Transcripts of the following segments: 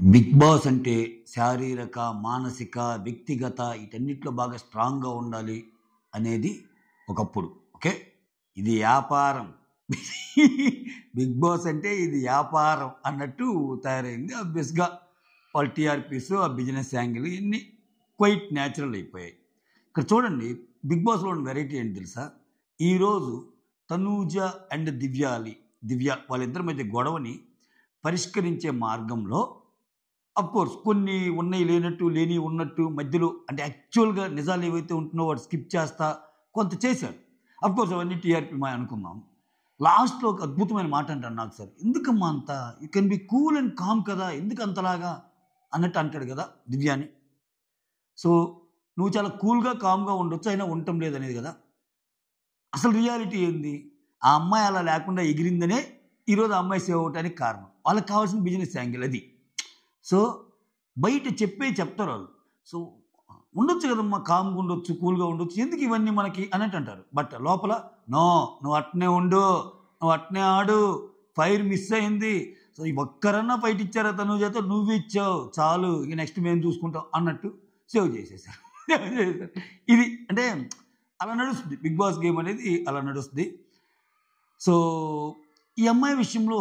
Big boss అంటే శారీరక, మానసిక, వ్యక్తిగత వీటన్నిటిలో బాగా స్ట్రాంగ్‌గా ఉండాలి అనేది ఒకప్పుడు. ఓకే. ఇది వ్యాపారం. బిగ్ బాస్ అంటే ఇది వ్యాపారం అన్నట్టు తయారైంది. ఆబ్వియస్‌గా వాళ్ళ టీఆర్‌పీస్, ఆ బిజినెస్ యాంగిల్ ఇయన్నీ క్వైట్ న్యాచురల్ అయిపోయాయి. ఇక్కడ చూడండి, బిగ్ బాస్‌లో ఉన్న వెరైటీ ఏంటి తెలుసా? ఈరోజు తనూజ అండ్ దివ్య వాళ్ళిద్దరి మధ్య గొడవని పరిష్కరించే మార్గంలో అఫ్‌కోర్స్ కొన్ని ఉన్నాయి లేనట్టు, లేనివి ఉన్నట్టు మధ్యలో అంటే యాక్చువల్‌గా నిజాలు ఏవైతే ఉంటున్నాయో వాటి స్కిప్ చేస్తా కొంత చేశారు. అఫ్‌కోర్స్ అవన్నీ టీఆర్‌పీ అనుకుందాం. లాస్ట్‌లో ఒక అద్భుతమైన మాట అంటాడు నాకు సార్. "ఎందుకమ్మా అంత? You can be cool and calm కదా! ఎందుకు అంతలాగా?" అన్నట్టు అంటాడు కదా దివ్యాని. సో, నువ్వు చాలా కూల్‌గా, కామ్‌గా ఉండొచ్చు. అయినా ఉండటం లేదనేది కదా! అసలు రియాలిటీ ఏంది? ఆ అమ్మాయి అలా లేకుండా ఎగిరిందనే ఈరోజు ఆ అమ్మాయి సేవ్ అవ్వటానికి కారణం. వాళ్ళకి కావాల్సిన బిజినెస్ యాంగిల్ అది. సో, బయట చెప్తారు వాళ్ళు. సో, ఉండొచ్చు కదమ్మా! కామ్‌గా ఉండొచ్చు, కూల్‌గా ఉండొచ్చు. ఎందుకు ఇవన్నీ మనకి అన్నట్టు అంటారు. బట్ లోపల నో, నువ్వు అట్నే ఉండు, నువ్వు అట్నే ఆడు, ఫైర్ మిస్ అయింది. సో, ఈ ఒక్కరన్నా ఫైట్ ఇచ్చారా తనూజతో? నువ్వు ఇచ్చావు. చాలు ఇక నెక్స్ట్ మేము చూసుకుంటాం అన్నట్టు సేవ్ చేసేసారు. సేవ్ చేసేసారు. ఇది అంటే అలా నడుస్తుంది. బిగ్ బాస్ గేమ్ అనేది అలా నడుస్తుంది. సో, ఈ అమ్మాయి విషయంలో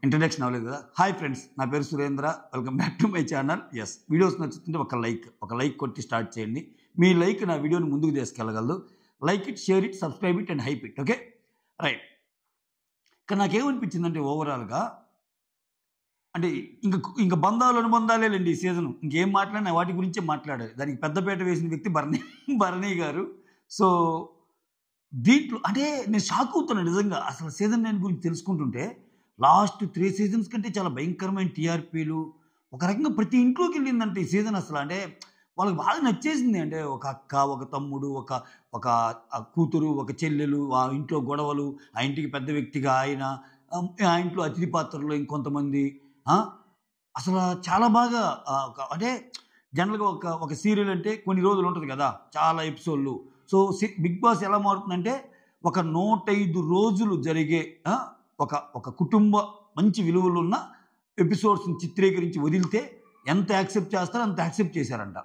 ఇంట్రడక్షన్ అవ్వలేదు కదా. హాయ్ ఫ్రెండ్స్, నా పేరు Surendra. Welcome back to my channel. Yes, videos నచ్చుతుంటే ఒక లైక్ కొట్టి స్టార్ట్ చేయండి. మీ లైక్ నా వీడియోని ముందుకు తీసుకెళ్ళగలదు. Like it, share it, subscribe it and hype it. Okay, right. ఇక్కడ నాకేమనిపించిందంటే ఓవరాల్గా అంటే ఇంక బంధాలు అనుబంధాలేనండి ఈ సీజన్. ఇంకేం మాట్లాడినా వాటి గురించే మాట్లాడాలి. దానికి పెద్దపీట వేసిన వ్యక్తి భరణి గారు. సో, దీంట్లో అంటే నేను షాక్ అవుతున్నాను నిజంగా. అసలు సీజన్ 9 గురించి తెలుసుకుంటుంటే లాస్ట్ 3 సీజన్స్ కంటే చాలా భయంకరమైన టీఆర్‌పీలు. ఒక రకంగా ప్రతి ఇంట్లోకెళ్ళిందంటే ఈ సీజన్ అసలు. అంటే వాళ్ళకి బాగా నచ్చేసింది. అంటే ఒక అక్క, ఒక తమ్ముడు, ఒక ఒక కూతురు, ఒక చెల్లెలు, ఆ ఇంట్లో గొడవలు, ఆ ఇంటికి పెద్ద వ్యక్తిగా ఆయన, ఆ ఇంట్లో అతిథి పాత్రలో ఇంకొంతమంది. ఆ! అసల చాలా బాగా అంటే జనరల్‌గా ఒక సీరియల్ అంటే కొన్ని రోజులు ఉంటది కదా! చాలా ఎపిసోడ్‌లు. సో, బిగ్ బాస్ ఎలా మారుతుందంటే ఒక 105 రోజులు జరిగే ఒక ఒక కుటుంబ మంచి విలువలున్న ఎపిసోడ్స్‌ని చిత్రీకరించి వదిలితే ఎంత యాక్సెప్ట్ చేస్తారో అంత యాక్సెప్ట్ చేశారంట.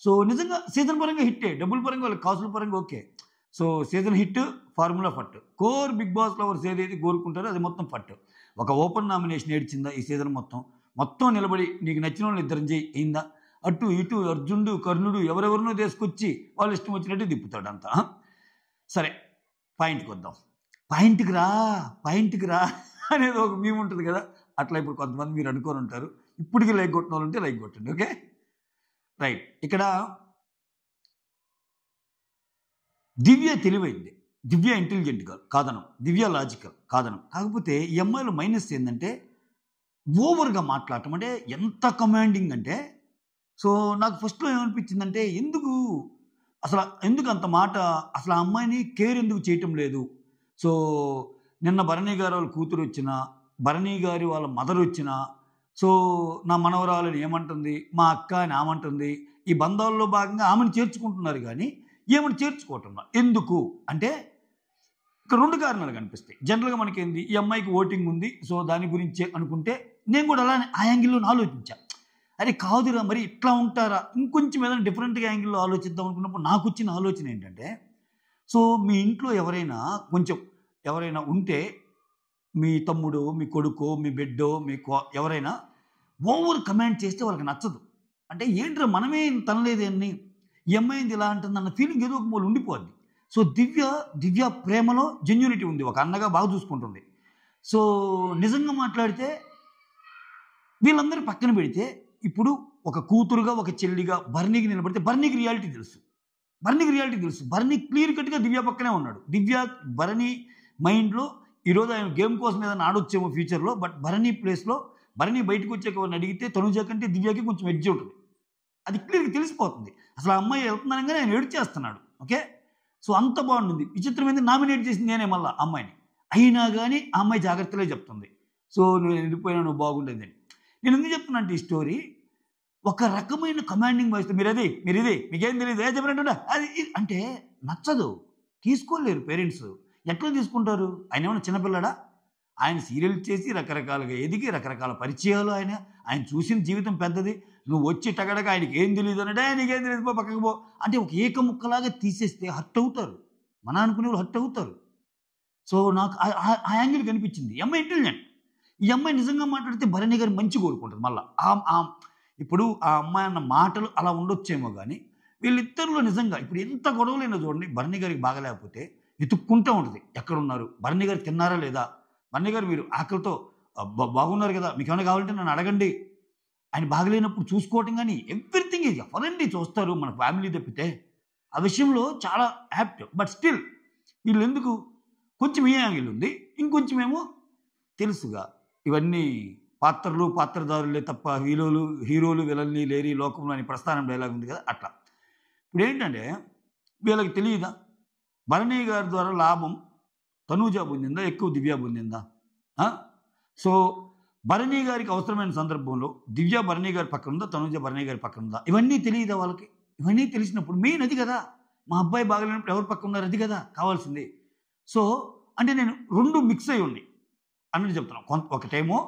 సో, నిజంగా సీజన్ పరంగా హిట్టే. డబ్బుల పరంగా వాళ్ళకి కాసుల పరంగా okay. So, season hit, formula ఫట్. కోర్ బిగ్ బాస్ లవర్స్ ఏదైతే కోరుకుంటారో అది మొత్తం ఫట్. ఒక ఓపెన్ నామినేషన్ ఏడ్చిందా ఈ సీజన్ మొత్తం? మొత్తం నిలబడి నీకు నచ్చిన వాళ్ళని ఇద్దరిని చెయ్యి అయిందా? అటు ఇటు అర్జునుడు, కర్ణుడు ఎవరెవరినో తీసుకొచ్చి వాళ్ళు ఇష్టం వచ్చినట్టు తిప్పుతాడంతా. సరే, పాయింట్‌కొద్దాం. పాయింట్‌కి రా అనేది ఒక మీమ్ ఉంటది కదా! అట్లా ఇప్పుడు కొంతమంది మీరు అనుకోని ఉంటారు. ఇప్పటికి లైక్ కొట్టినోళ్ళుంటే లైక్ కొట్టండి. Okay, right. ఇక్కడ దివ్య తెలివైంది. దివ్య ఇంటెలిజెంట్ కాదనం. దివ్య లాజికల్ కాదనం. కాకపోతే ఈ అమ్మాయిలో మైనస్ ఏందంటే ఓవర్‌గా మాట్లాడటం. అంటే ఎంత కమాండింగ్ అంటే, సో, నాకు ఫస్ట్‌లో ఏమనిపించిందంటే ఎందుకు అంత మాట, అసలు ఆ అమ్మాయిని కేర్ ఎందుకు చేయటం లేదు? సో, నిన్న భరణి గారు వాళ్ళ కూతురొచ్చినా, భరణి గారి వాళ్ళ మదరొచ్చినా, సో, నా మనవరాలని ఏమంటుంది, మా అక్క అని ఆమంటుంది. ఈ బంధాల్లో భాగంగా ఆమెను చేర్చుకుంటున్నారు గానీ, ఈమెను చేర్చుకోవటంలా. ఎందుకు అంటే ఇక్కడ 2 కారణాలు కనిపిస్తాయి. జనరల్‌గా మనకేంది, ఈ అమ్మాయికి ఓటింగ్ ఉంది. సో, దాని గురించే అనుకుంటే నేను కూడా అలానే ఆ యాంగిల్‌లోనే ఆలోచించా. అరే కాదురా! మరి ఇట్లా ఉంటారా? ఇంకొంచెం ఏదైనా డిఫరెంట్‌గా యాంగిల్‌లో ఆలోచిద్దాం అనుకున్నప్పుడు నాకొచ్చిన ఆలోచన ఏంటంటే, సో, మీ ఇంట్లో ఎవరైనా ఉంటే మీ తమ్ముడో, మీ కొడుకో, మీ బిడ్డో, ఎవరైనా ఓవర్ కమాండ్ చేస్తే వాళ్ళకి నచ్చదు. అంటే ఏంట్రా మనమే తనలేదు ఈయన్ని, ఈ అమ్మాయి ఏంది ఇలా అంటుందన్న ఫీలింగ్ ఏదో ఒక మూల ఉండిపోద్ది. సో, దివ్య ప్రేమలో జెన్యూనిటీ ఉంది. ఒక అన్నగా బాగా చూసుకుంటుంది. సో, నిజంగా మాట్లాడితే వీళ్ళందరూ పక్కన పెడితే ఇప్పుడు ఒక కూతురుగా, ఒక చెల్లిగా భరణికి నిలబడితే భరణికి రియాలిటీ తెలుసు. భరణి క్లియర్ కట్‌గా దివ్య పక్కనే ఉన్నాడు. భరణి మైండ్‌లో ఈరోజు ఆయన గేమ్ కోసం ఏదైనా ఆడొచ్చేమో ఫ్యూచర్‌లో. బట్ భరణి ప్లేస్‌లో భరణి బయటకొచ్చాక ఎవరిని అడిగితే తనుజ కంటే దివ్యకి కొంచెం ఎడ్జ్ ఉంటది. అది క్లియర్‌గా తెలిసిపోతుంది. అసలు ఆ అమ్మాయి వెళ్తుందనంగానే ఆయన ఏడ్చేస్తున్నాడు. ఓకే. సో, అంత బాగుంటుంది. విచిత్రమైంది, నామినేట్ చేసింది నేనే మళ్ళా అమ్మాయిని. అయినా గాని ఆ అమ్మాయి జాగ్రత్తలే చెప్తుంది. సో, "నేను వెళ్ళిపోయినా నువ్వు బాగుండేదని." నేను ఎందుకు చెప్తున్నా అంటే ఈ స్టోరీ ఒక రకమైన కమాండింగ్ వాయిస్‌తో మీరిది మీకేం తెలీదు చెప్పినట్టుండ అది అంటే నచ్చదు. తీసుకోలేరు పేరెంట్స్. ఎట్లా తీసుకుంటారు? ఆయనేమన్నా చిన్న పిల్లాడా? ఆయన సీరియల్ చేసి రకరకాలుగా ఎదిగి రకరకాల పరిచయాలు ఆయన చూసిన జీవితం పెద్దది. నువ్వు వచ్చి టగడక ఆయనకి ఏం తెలియదు అన్నాడే, నీకేం తెలియదు పో పక్కకు పో అంటే ఒక ఏక ముక్కలాగా తీసేస్తే హర్ట్ అవుతారు. మన అనుకునే వాళ్ళు హర్ట్ అవుతారు. సో నాకు ఆ యాంగిల్ కనిపించింది. ఈ అమ్మాయి ఇంటెలిజెంట్. ఈ అమ్మాయి నిజంగా మాట్లాడితే భరణి గారు మంచి కోరుకుంటుంది. మళ్ళీ ఇప్పుడు ఆ అమ్మాయి అన్న మాటలు అలా ఉండొచ్చేమో కానీ వీళ్ళిద్దరిలో నిజంగా ఇప్పుడు ఎంత గొడవలైనా చూడండి, భరణి గారికి బాగలేకపోతే ఎతుక్కుంటూ ఉంటుంది. ఎక్కడున్నారు, భరణి గారు తిన్నారా లేదా, భరణి గారు మీరు ఆకలితో బాగున్నారు కదా, మీకు ఏమైనా కావాలంటే నన్ను అడగండి. ఆయన బాగలేనప్పుడు చూసుకోవటం కానీ ఎవ్రీథింగ్ ఈజ్ ఎవరండి చూస్తారు మన ఫ్యామిలీ తప్పితే. ఆ విషయంలో చాలా యాప్ట్. బట్ స్టిల్ వీళ్ళు ఎందుకు కొంచెం ఏ యాంగిల్ ఉంది, ఇంకొంచెం ఏమో తెలుసుగా ఇవన్నీ పాత్రలు పాత్రధారులే తప్ప హీరోలు విలన్ని లేరి లోకంలో అని ప్రస్థానం డైలాగ్ ఉంది కదా, అట్లా. ఇప్పుడు ఏంటంటే వీళ్ళకి తెలియదా భరణి గారి ద్వారా లాభం తనూజ పొందిందా, ఎక్కువ దివ్య పొందిందా? సో భరణి గారికి అవసరమైన సందర్భంలో దివ్య భరణి గారి పక్కన ఉందా, తనూజ భరణి గారి పక్కన ఉందా, ఇవన్నీ తెలియదా వాళ్ళకి? ఇవన్నీ తెలిసినప్పుడు మెయిన్ అది కదా, మా అబ్బాయి బాగలేనప్పుడు ఎవరి పక్కన ఉన్నారు, అది కదా కావాల్సింది. సో అంటే నేను రెండు మిక్స్ అయి ఉన్నాయి అన్నట్టు చెప్తున్నాను. ఒకటేమో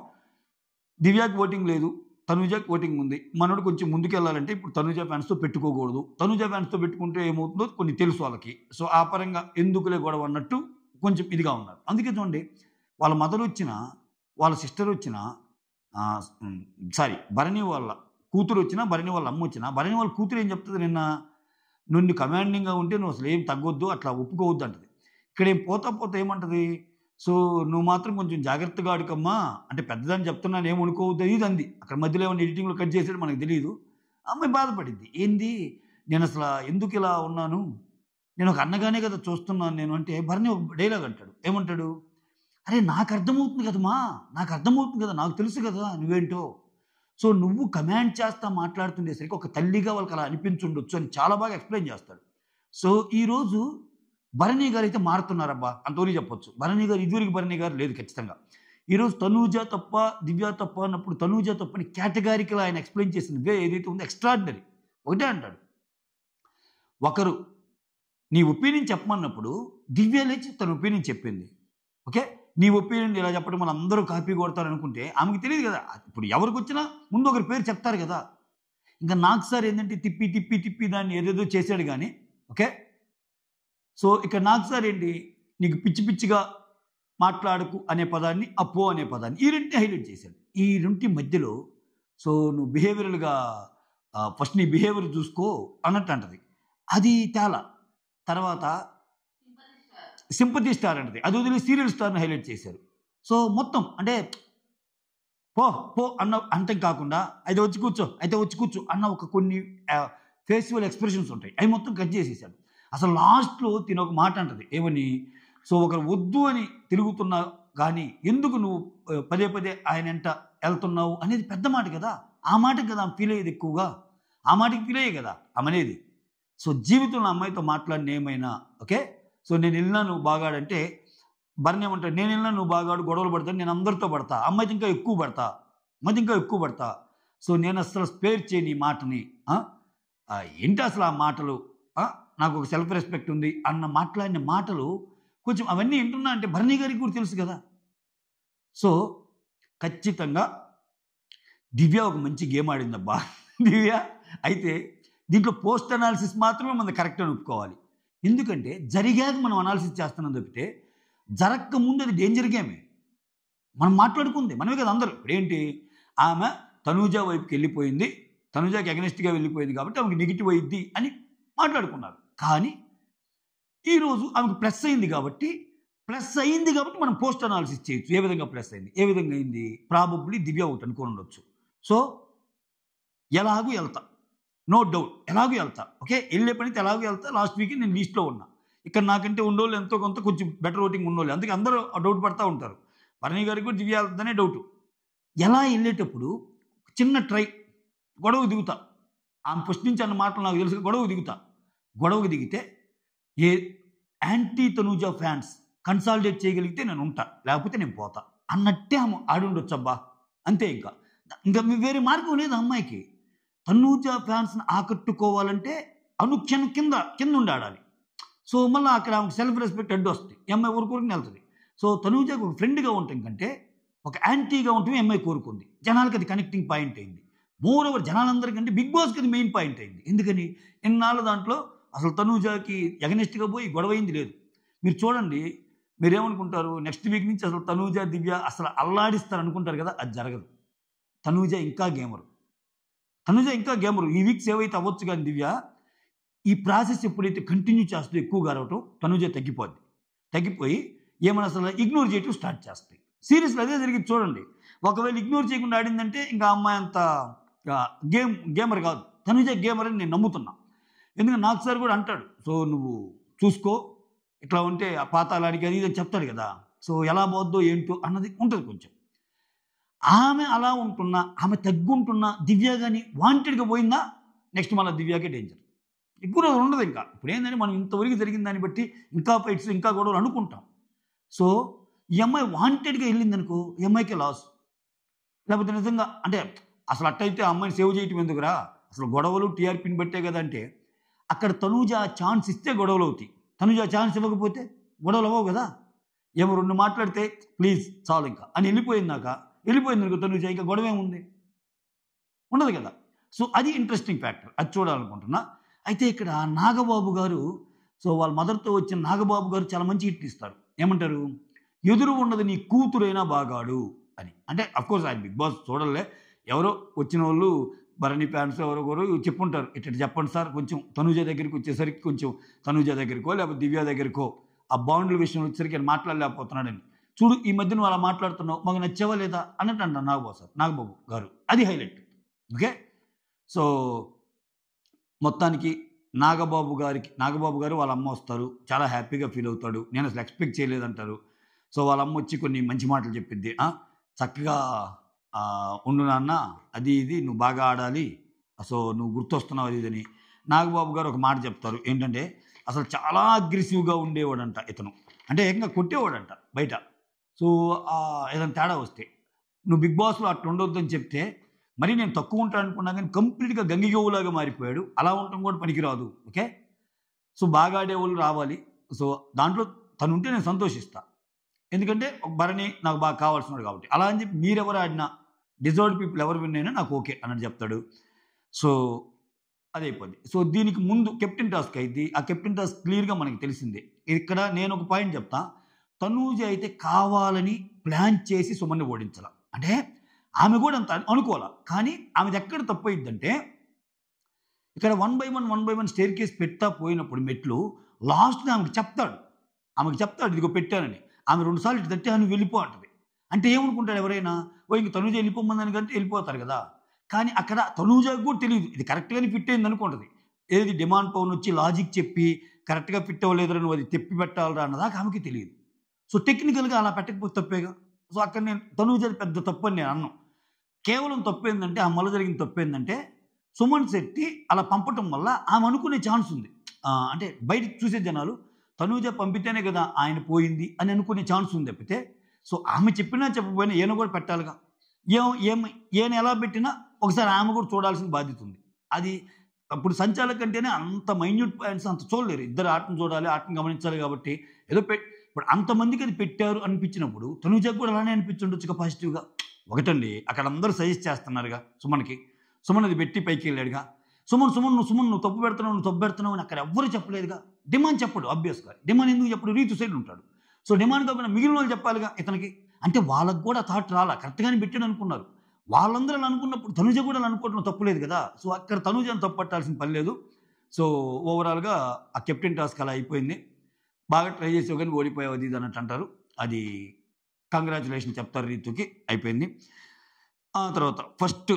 దివ్యాకి ఓటింగ్ లేదు, తనూజకి ఓటింగ్ ఉంది. మనోడు కొంచెం ముందుకెళ్ళాలంటే ఇప్పుడు తనూజ ఫ్యాన్స్తో పెట్టుకోకూడదు. తనూజ ఫ్యాన్స్తో పెట్టుకుంటే ఏమవుతుందో కొన్ని తెలుసు వాళ్ళకి. సో ఆ పరంగా ఎందుకులే గొడవ అన్నట్టు కొంచెం ఇదిగా ఉన్నారు. అందుకే చూడండి, వాళ్ళ మదర్ వచ్చినా, వాళ్ళ సిస్టర్ వచ్చినా, భరణి వాళ్ళ కూతురు వచ్చినా, భరణి వాళ్ళ అమ్మ వచ్చినా, భరణి వాళ్ళ కూతురు ఏం చెప్తుంది, నిన్ను కమాండింగ్గా ఉంటే నువ్వు అసలు ఏం తగ్గొద్దు, అట్లా ఒప్పుకోవద్దు అంటది. ఇక్కడ ఏం పోతా ఏమంటది, సో నువ్వు మాత్రం కొంచెం జాగ్రత్తగా ఆడుకమ్మా అంటే పెద్దదని చెప్తున్నాను ఏమనుకోవద్దు ఇది అంది. అక్కడ మధ్యలో ఏమైనా ఎడిటింగ్లో కట్ చేసాడు మనకు తెలియదు. అమ్మాయి బాధపడింది, ఏంది నేను అసలు ఎందుకు ఇలా ఉన్నాను, నేను ఒక అన్నగానే కదా చూస్తున్నాను నేను అంటే. భరణి డైలాగ్ అంటాడు, ఏమంటాడు, అరే నాకు అర్థమవుతుంది కదమ్మా, నాకు అర్థమవుతుంది కదా, నాకు తెలుసు కదా నువ్వేంటో. సో నువ్వు కమాండ్ చేస్తా మాట్లాడుతుండేసరికి ఒక తల్లిగా వాళ్ళకి అలా అనిపించుండొచ్చు అని చాలా బాగా ఎక్స్ప్లెయిన్ చేస్తాడు. సో ఈరోజు భరణి గారు అయితే మారుతున్నారబ్బా అంతవరకు చెప్పొచ్చు. భరణి గారు ఇదివరకు భరణి గారు లేదు ఖచ్చితంగా. ఈరోజు తనూజ తప్ప దివ్య తప్ప అన్నప్పుడు తనూజ తప్పని కేటగారికల్ ఆయన ఎక్స్ప్లెయిన్ చేసిన వే ఏదైతే ఉందో ఎక్స్ట్రాడినరీ. ఒకటే అంటాడు, ఒకరు నీ ఒపీనియన్ చెప్పమన్నప్పుడు దివ్య లేచి తన ఒపీనియన్ చెప్పింది. ఓకే, నీ ఒపీనియన్ ఇలా చెప్పడం మన అందరూ కాపీ కొడతారు అనుకుంటే ఆమెకు తెలియదు కదా. ఇప్పుడు ఎవరికి వచ్చినా ముందు ఒకరి పేరు చెప్తారు కదా. ఇంకా నాకు సార్ ఏంటంటే తిప్పి తిప్పి తిప్పి దాన్ని ఏదేదో చేశాడు కానీ. ఓకే, సో ఇక్కడ నాకు సార్ ఏంటి, నీకు పిచ్చి పిచ్చిగా మాట్లాడకు అనే పదాన్ని, అప్పో అనే పదాన్ని, ఈ రెంటిని హైలైట్ చేశాడు. ఈ రెంటి మధ్యలో సో నువ్వు బిహేవియరల్గా ఫస్ట్ నీ బిహేవియర్ చూసుకో అన్నట్టు అంటది. అది తేలా. తర్వాత సింపతి స్టార్ అంటది, అది వదిలి సీరియల్ స్టార్ని హైలైట్ చేశారు. సో మొత్తం అంటే పో పో అన్న అంతం కాకుండా అయితే వచ్చి కూర్చో అన్న ఒక కొన్ని ఫేషియల్ ఎక్స్ప్రెషన్స్ ఉంటాయి, అవి మొత్తం కట్ చేసేసాడు. అసలు లాస్ట్లో తిన ఒక మాట అంటది, ఏమని, సో ఒకరు వద్దు అని తిరుగుతున్నా కానీ ఎందుకు నువ్వు పదే ఆయన ఎంట వెళ్తున్నావు అనేది పెద్ద మాట కదా. ఆ మాటకి కదా ఆమె ఫీల్ అయ్యేది ఎక్కువగా, ఆ మాటకి ఫీల్ అయ్యే కదా ఆమె అనేది. సో జీవితంలో అమ్మాయితో మాట్లాడిన ఏమైనా ఓకే, సో నేను వెళ్ళినా నువ్వు బాగాడంటే భరణి ఏమంటాడు, నేను వెళ్ళినా నువ్వు బాగాడు, గొడవలు పడతాను, నేను అందరితో పడతా, అమ్మాయికి ఇంకా ఎక్కువ పడతా, సో నేను అసలు స్పేర్ చేయని మాటని ఏంటి అసలు ఆ మాటలు, నాకు ఒక సెల్ఫ్ రెస్పెక్ట్ ఉంది అన్న మాట్లాడిన మాటలు కొంచెం అవన్నీ వింటున్నా అంటే భరణి గారికి కూడా తెలుసు కదా. సో ఖచ్చితంగా దివ్య ఒక మంచి గేమ్ ఆడిందబ్బా దివ్య. అయితే దీంట్లో పోస్ట్ అనాలిసిస్ మాత్రమే మనం కరెక్ట్ అని ఒప్పుకోవాలి. ఎందుకంటే జరిగాక మనం అనాలిసిస్ చేస్తున్నాం తప్పితే జరగక ముందు అది డేంజర్ గేమే. మనం మాట్లాడుకుంది మనమే కదా అందరూ. ఇప్పుడు ఏంటి, ఆమె తనూజ వైపుకి వెళ్ళిపోయింది, తనూజకి అగెనిస్ట్గా వెళ్ళిపోయింది కాబట్టి ఆమెకి నెగిటివ్ అయ్యిద్ది అని మాట్లాడుకున్నారు. కానీ ఈరోజు ఆమెకు ప్లస్ అయింది కాబట్టి మనం పోస్ట్ అనాలిసిస్ చేయొచ్చు. ఏ విధంగా ప్లస్ అయింది, ఏ విధంగా అయింది, ప్రాబబ్లీ దివ్య అవుట్ అనుకుని ఉండొచ్చు. సో ఎలాగూ వెళ్తా, నో డౌట్ ఎలాగూ వెళ్తా. ఓకే, వెళ్ళే పనికి ఎలాగూ వెళ్తా. లాస్ట్ వీక్ నేను లీస్ట్లో ఉన్నా. ఇక్కడ నాకంటే ఉండోళ్ళు ఎంతో కొంత కొంచెం బెటర్ ఓటింగ్ ఉండోళ్ళు, అందుకే అందరూ డౌట్ పడతా ఉంటారు. భరణి గారికి కూడా దివ్య వెళ్తుందనే డౌట్. ఎలా వెళ్ళేటప్పుడు చిన్న ట్రై, గొడవకు దిగుతా. ఆమె ఫస్ట్ నుంచి అన్న మాటలు నాకు తెలుసు, గొడవకు దిగితే ఏ యాంటీ తనూజ ఫ్యాన్స్ కన్సాలిడేట్ చేయగలిగితే నేను ఉంటా, లేకపోతే నేను పోతా అన్నట్టే ఆమె ఆడుండొచ్చు అబ్బా, అంతే. ఇంకా వేరే మార్గం లేదు అమ్మాయికి. తనూజ ఫ్యాన్స్ని ఆకట్టుకోవాలంటే అనుక్షణం కింద ఉండి ఆడాలి. సో మళ్ళీ అక్కడ ఆమెకు సెల్ఫ్ రెస్పెక్ట్ అడ్డు వస్తుంది, ఈ అమ్మాయి ఊరుకూరికి వెళ్తుంది. సో తనూజకు ఒక ఫ్రెండ్గా ఉండటం కంటే ఒక యాంటీగా ఉండటమే అమ్మాయి కోరుకుంది. జనాలకి అది కనెక్టింగ్ పాయింట్ అయింది. మోర్ ఓవర్ జనాలందరికంటే బిగ్ బాస్కి అది మెయిన్ పాయింట్ అయింది. ఎందుకని ఇన్నాళ్ళ దాంట్లో అసలు తనూజకి ఎగనెస్ట్గా పోయి గొడవైంది లేదు. మీరు చూడండి, మీరేమనుకుంటారు నెక్స్ట్ వీక్ నుంచి అసలు తనూజ దివ్య అసలు అల్లాడిస్తారు అనుకుంటారు కదా, అది జరగదు. తనూజ ఇంకా గేమరు. ఈ వీక్స్ ఏవైతే అవ్వచ్చు కానీ దివ్య ఈ ప్రాసెస్ ఎప్పుడైతే కంటిన్యూ చేస్తుందో ఎక్కువగా రావటం తనూజ తగ్గిపోయి ఏమైనా అసలు ఇగ్నోర్ చేయటం స్టార్ట్ చేస్తాయి. సీరియస్లో అదే జరిగింది చూడండి. ఒకవేళ ఇగ్నోర్ చేయకుండా ఆడిందంటే ఇంకా అమ్మాయి అంత గేమర్ కాదు. తనూజ గేమర్ అని నేను నమ్ముతున్నా. ఎందుకంటే నాకు సార్ కూడా అంటాడు, సో నువ్వు చూసుకో, ఇట్లా ఉంటే ఆ పాతాళానికి అది ఇది చెప్తాడు కదా, సో ఎలా పోద్దో ఏంటో అన్నది ఉంటుంది కొంచెం. ఆమె అలా ఉంటున్నా, ఆమె తగ్గుంటున్నా దివ్య కానీ వాంటెడ్గా పోయిందా నెక్స్ట్ మళ్ళీ దివ్యాకే డేంజర్. ఎక్కువ రోజులు ఉండదు. ఇంకా ఇప్పుడు ఏంటంటే మనం ఇంతవరకు జరిగిన దాన్ని బట్టి ఇంకా ఫైట్స్ ఇంకా గొడవలు అనుకుంటాం. సో ఈ అమ్మాయి వాంటెడ్గా వెళ్ళిందనుకో ఈ అమ్మాయికే లాస్. లేకపోతే నిజంగా అంటే అసలు అట్టయితే ఆ అమ్మాయిని సేవ్ చేయటం ఎందుకురా, అసలు గొడవలు టీఆర్పీని బట్టే కదా అంటే అక్కడ తనూజ ఛాన్స్ ఇస్తే గొడవలు అవుతాయి. తనూజ ఛాన్స్ ఇవ్వకపోతే గొడవలు అవ్వవు కదా. ఏమో రెండు మాట్లాడితే ప్లీజ్ చాలు ఇంకా అని వెళ్ళిపోయింది అనుకో తనూజ, ఇంకా గొడవ ఏముంది, ఉండదు కదా. సో అది ఇంట్రెస్టింగ్ ఫ్యాక్టర్, అది చూడాలనుకుంటున్నా. అయితే ఇక్కడ నాగబాబు గారు, సో వాళ్ళ మదర్తో వచ్చిన నాగబాబు గారు చాలా మంచి హిట్ ఇస్తారు. ఏమంటారు, ఎదురు ఉన్నది నీ కూతురైనా బాగాడు అని. అంటే అఫ్కోర్స్ ఆయన బిగ్ బాస్ చూడలే, ఎవరో వచ్చిన వాళ్ళు భరణి ఫ్యాన్స్ ఎవరొకరు చెప్పుంటారు, ఇట్లా చెప్పండి సార్ కొంచెం తనూజ దగ్గరికి వచ్చేసరికి, కొంచెం తనూజ దగ్గరికో లేకపోతే దివ్య దగ్గరికో ఆ బాండ్ల విషయం వచ్చేసరికి ఆయన మాట్లాడలేకపోతున్నాడని. చూడు ఈ మధ్యన అలా మాట్లాడుతున్నావు, మాకు నచ్చావా లేదా అన్నట్టు అంటారు నాగబాబు గారు. అది హైలైట్. ఓకే, సో మొత్తానికి నాగబాబు గారు వాళ్ళ అమ్మ వస్తారు, చాలా హ్యాపీగా ఫీల్ అవుతాడు. నేను అసలు ఎక్స్పెక్ట్ చేయలేదంటారు. సో వాళ్ళ అమ్మ వచ్చి కొన్ని మంచి మాటలు చెప్పిద్ది, చక్కగా ఉండు నాన్న, అది ఇది నువ్వు బాగా ఆడాలి, సో నువ్వు గుర్తొస్తున్నావు అది ఇదని. నాగబాబు గారు ఒక మాట చెప్తారు, ఏంటంటే అసలు చాలా అగ్రెసివ్గా ఉండేవాడంట ఇతను, అంటే ఏకంగా కొట్టేవాడంట బయట. సో ఏదైనా తేడా వస్తే నువ్వు బిగ్ బాస్లో అట్లా ఉండొద్దని చెప్తే మరి నేను తక్కువ ఉంటాను అనుకున్నా కానీ కంప్లీట్గా గంగిగోవులాగా మారిపోయాడు. అలా ఉండటం కూడా పనికిరాదు. ఓకే, సో బాగా ఆడేవాళ్ళు రావాలి. సో దాంట్లో తను ఉంటే నేను సంతోషిస్తా, ఎందుకంటే ఒక భరణి నాకు బాగా కావాల్సినాడు కాబట్టి. అలా అని చెప్పి మీరెవరు ఆడినా డిజర్వ్డ్ పీపుల్ ఎవరు విన్ అయినా నాకు ఓకే అన్నట్టు చెప్తాడు. సో అది అయిపోద్ది. సో దీనికి ముందు కెప్టెన్ టాస్క్ అయింది. ఆ కెప్టెన్ టాస్క్ క్లియర్గా మనకి తెలిసిందే. ఇక్కడ నేను ఒక పాయింట్ చెప్తా, తనూజ అయితే కావాలని ప్లాన్ చేసి సుమన్ని ఓడించాల, అంటే ఆమె కూడా అంత అనుకోవాలా. కానీ ఆమెది ఎక్కడ తప్పు అయిందంటే ఇక్కడ 1 by 1 స్టేర్ కేస్ పెట్టా పోయినప్పుడు మెట్లు లాస్ట్ ఆమెకి చెప్తాడు ఇదిగో పెట్టానని. ఆమె 2 సార్లు ఇటు తట్టి ఆమె వెళ్ళిపో అంటది. అంటే ఏమనుకుంటాడు ఎవరైనా, ఇంక తనూజ వెళ్ళిపోమని కంటే వెళ్ళిపోతారు కదా. కానీ అక్కడ తనూజకు కూడా తెలియదు ఇది కరెక్ట్గానే ఫిట్ అయింది అనుకుంటుంది. ఏది డిమాండ్ పవన్ వచ్చి లాజిక్ చెప్పి కరెక్ట్గా ఫిట్ అవ్వలేదురా నువ్వు అది తెప్పి పెట్టాలరా అన్నదాకా ఆమెకి తెలియదు. సో టెక్నికల్గా అలా పెట్టకపోతే తప్పేగా. సో అక్కడ నేను తనూజది పెద్ద తప్పు అని నేను అన్నాను. కేవలం తప్పు ఏంటంటే ఆ మొదలు జరిగిన తప్పు ఏంటంటే సుమన్ శెట్టి అలా పంపటం వల్ల ఆమె అనుకునే ఛాన్స్ ఉంది. అంటే బయట చూసే జనాలు తనూజ పంపితేనే కదా ఆయన పోయింది అని అనుకునే ఛాన్స్ ఉంది తప్పితే, సో ఆమె చెప్పినా చెప్పకపోయినా ఈయన కూడా పెట్టాలిగా. ఈయన ఎలా పెట్టినా ఒకసారి ఆమె కూడా చూడాల్సిన బాధ్యత ఉంది. అది అప్పుడు సంచాలక కంటేనే అంత మైన్యూట్ పాయింట్స్ అంత చూడలేరు. ఇద్దరు ఆటను చూడాలి, ఆటను గమనించాలి. కాబట్టి ఏదో ఇప్పుడు అంతమందికి అది పెట్టారు అనిపించినప్పుడు తనూజకు కూడా అలానే అనిపించుండొచ్చుగా పాజిటివ్గా. ఒకటండి, అక్కడ అందరూ సజెస్ట్ చేస్తున్నారుగా సుమన్ అది పెట్టి పైకి వెళ్ళాడుగా. సుమన్ నువ్వు తప్పు పెడుతున్నావు అని అక్కడ ఎవ్వరు చెప్పలేదుగా. డిమాండ్ చెప్పడు, ఆబ్వియస్గా డిమాండ్ ఎందుకు చెప్పడు, రీతు సైడ్ ఉంటాడు. సో డిమాండ్ కాకుండా మిగిలిన వాళ్ళు చెప్పాలిగా ఇతనికి. అంటే వాళ్ళకు కూడా థాట్ రాలా, కరెక్ట్గానే పెట్టాడు అనుకున్నారు. వాళ్ళందరూ అలా అనుకున్నప్పుడు తనూజ కూడా అలా అనుకోవడం తప్పులేదు కదా. సో అక్కడ తనూజను తప్పు పట్టాల్సిన పని లేదు. సో ఓవరాల్గా ఆ కెప్టెన్ టాస్క్ అలా అయిపోయింది. బాగా ట్రై చేసావు కానీ ఓడిపోయావు అది ఇది అన్నట్టు అంటారు. అది కంగ్రాచులేషన్ చెప్తారు రీతుకి, అయిపోయింది. ఆ తర్వాత ఫస్ట్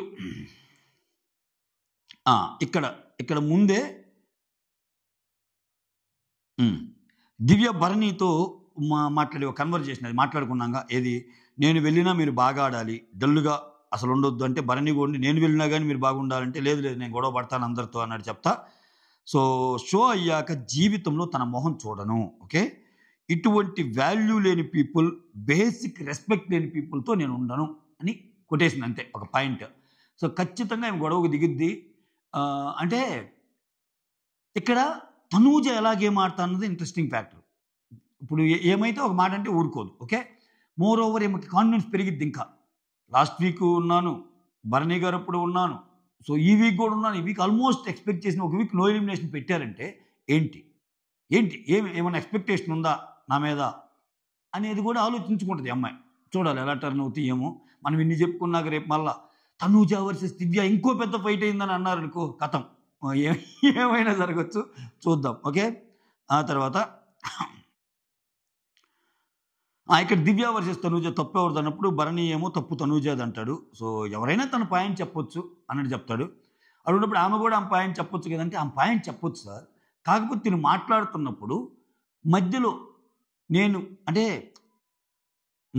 ఇక్కడ ముందే దివ్య భరణితో మాట్లాడి ఒక కన్వర్జేషన్ అది మాట్లాడుకున్నాగా. ఏది, నేను వెళ్ళినా మీరు బాగా ఆడాలి, డల్లుగా అసలు ఉండొద్దు అంటే భరణి కూడా నేను వెళ్ళినా కానీ మీరు బాగుండాలంటే లేదు నేను గొడవ పడతాను అందరితో అన్నట్టు చెప్తా. సో షో అయ్యాక జీవితంలో తన మొహం చూడను. ఓకే, ఇటువంటి వాల్యూ లేని పీపుల్, బేసిక్ రెస్పెక్ట్ లేని పీపుల్తో నేను ఉండను అని కొటేషన్, అంతే ఒక పాయింట్. సో ఖచ్చితంగా ఆమె గొడవకు దిగుద్ది. అంటే ఇక్కడ తనూజ ఎలాగే మారుతా అన్నది ఇంట్రెస్టింగ్ ఫ్యాక్టర్. ఇప్పుడు ఏమైతే ఒక మాట అంటే ఊరుకోదు. ఓకే. మోర్ ఓవర్ ఈమెకి కాన్ఫిడెన్స్ పెరిగిద్ది ఇంకా. లాస్ట్ వీక్ ఉన్నాను, భరణి గారు అప్పుడు ఉన్నాను, సో ఈ వీక్ కూడా ఉన్నాను. ఈ వీక్ ఆల్మోస్ట్ ఎక్స్పెక్ట్ చేసిన ఒక వీక్ నో ఎలిమినేషన్ పెట్టారంటే ఏంటి ఏంటి ఏమైనా ఎక్స్పెక్టేషన్ ఉందా నా మీద అనేది కూడా ఆలోచించుకుంటుంది అమ్మాయి. చూడాలి ఎలా టర్న్ అవుతాయి ఏమో. మనం ఇన్ని చెప్పుకున్నాక రేపు మళ్ళా తనూజ వర్సెస్ దివ్య ఇంకో పెద్ద ఫైట్ అయిందని అన్నారనుకో కథం. ఏమైనా జరగచ్చు, చూద్దాం. ఓకే. ఆ తర్వాత ఇక్కడ దివ్య వర్సెస్ తనూజ తప్పు ఎవరిది అన్నప్పుడు భరణి ఏమో తప్పు తనూజది అంటాడు. సో ఎవరైనా తన పాయింట్ చెప్పొచ్చు అన్నట్టు చెప్తాడు. అడుగున్నప్పుడు ఆమె కూడా ఆమె పాయింట్ చెప్పొచ్చు కదంటే ఆమె పాయింట్ చెప్పొచ్చు సార్. కాకపోతే నేను మాట్లాడుతున్నప్పుడు మధ్యలో నేను అంటే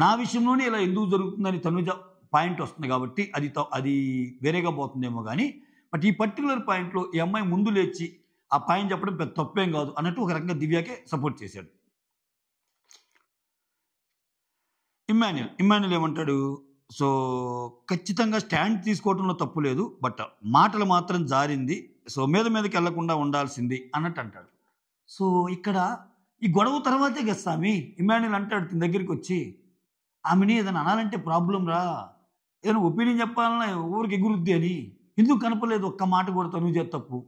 నా విషయంలోనే ఇలా ఎందుకు జరుగుతుందని తనూజ పాయింట్ వస్తుంది కాబట్టి అది వేరేగా పోతుందేమో కానీ, బట్ ఈ పర్టికులర్ పాయింట్లో ఈ అమ్మాయి ముందు లేచి ఆ పాయింట్ చెప్పడం పెద్ద తప్పేం కాదు అన్నట్టు ఒక రకంగా దివ్యకే సపోర్ట్ చేశాడు. ఇమ్మాన్యుల్ ఏమంటాడు, సో ఖచ్చితంగా స్టాండ్ తీసుకోవడంలో తప్పు లేదు, బట్ మాటలు మాత్రం జారింది, సో మీదకి వెళ్లకుండా ఉండాల్సింది అన్నట్టు అంటాడు. సో ఇక్కడ ఈ గొడవ తర్వాతే కదా స్వామి ఇమ్మాన్యుల్ అంటాడు తన దగ్గరికి వచ్చి, ఆమెని ఏదైనా అనాలంటే ప్రాబ్లం రా, ఏదైనా ఒపీనియన్ చెప్పాలన్నా ఊరికి ఎగురుద్ది అని, ఎందుకు కనపలేదు ఒక్క మాట కూడా తనూజ తప్పు.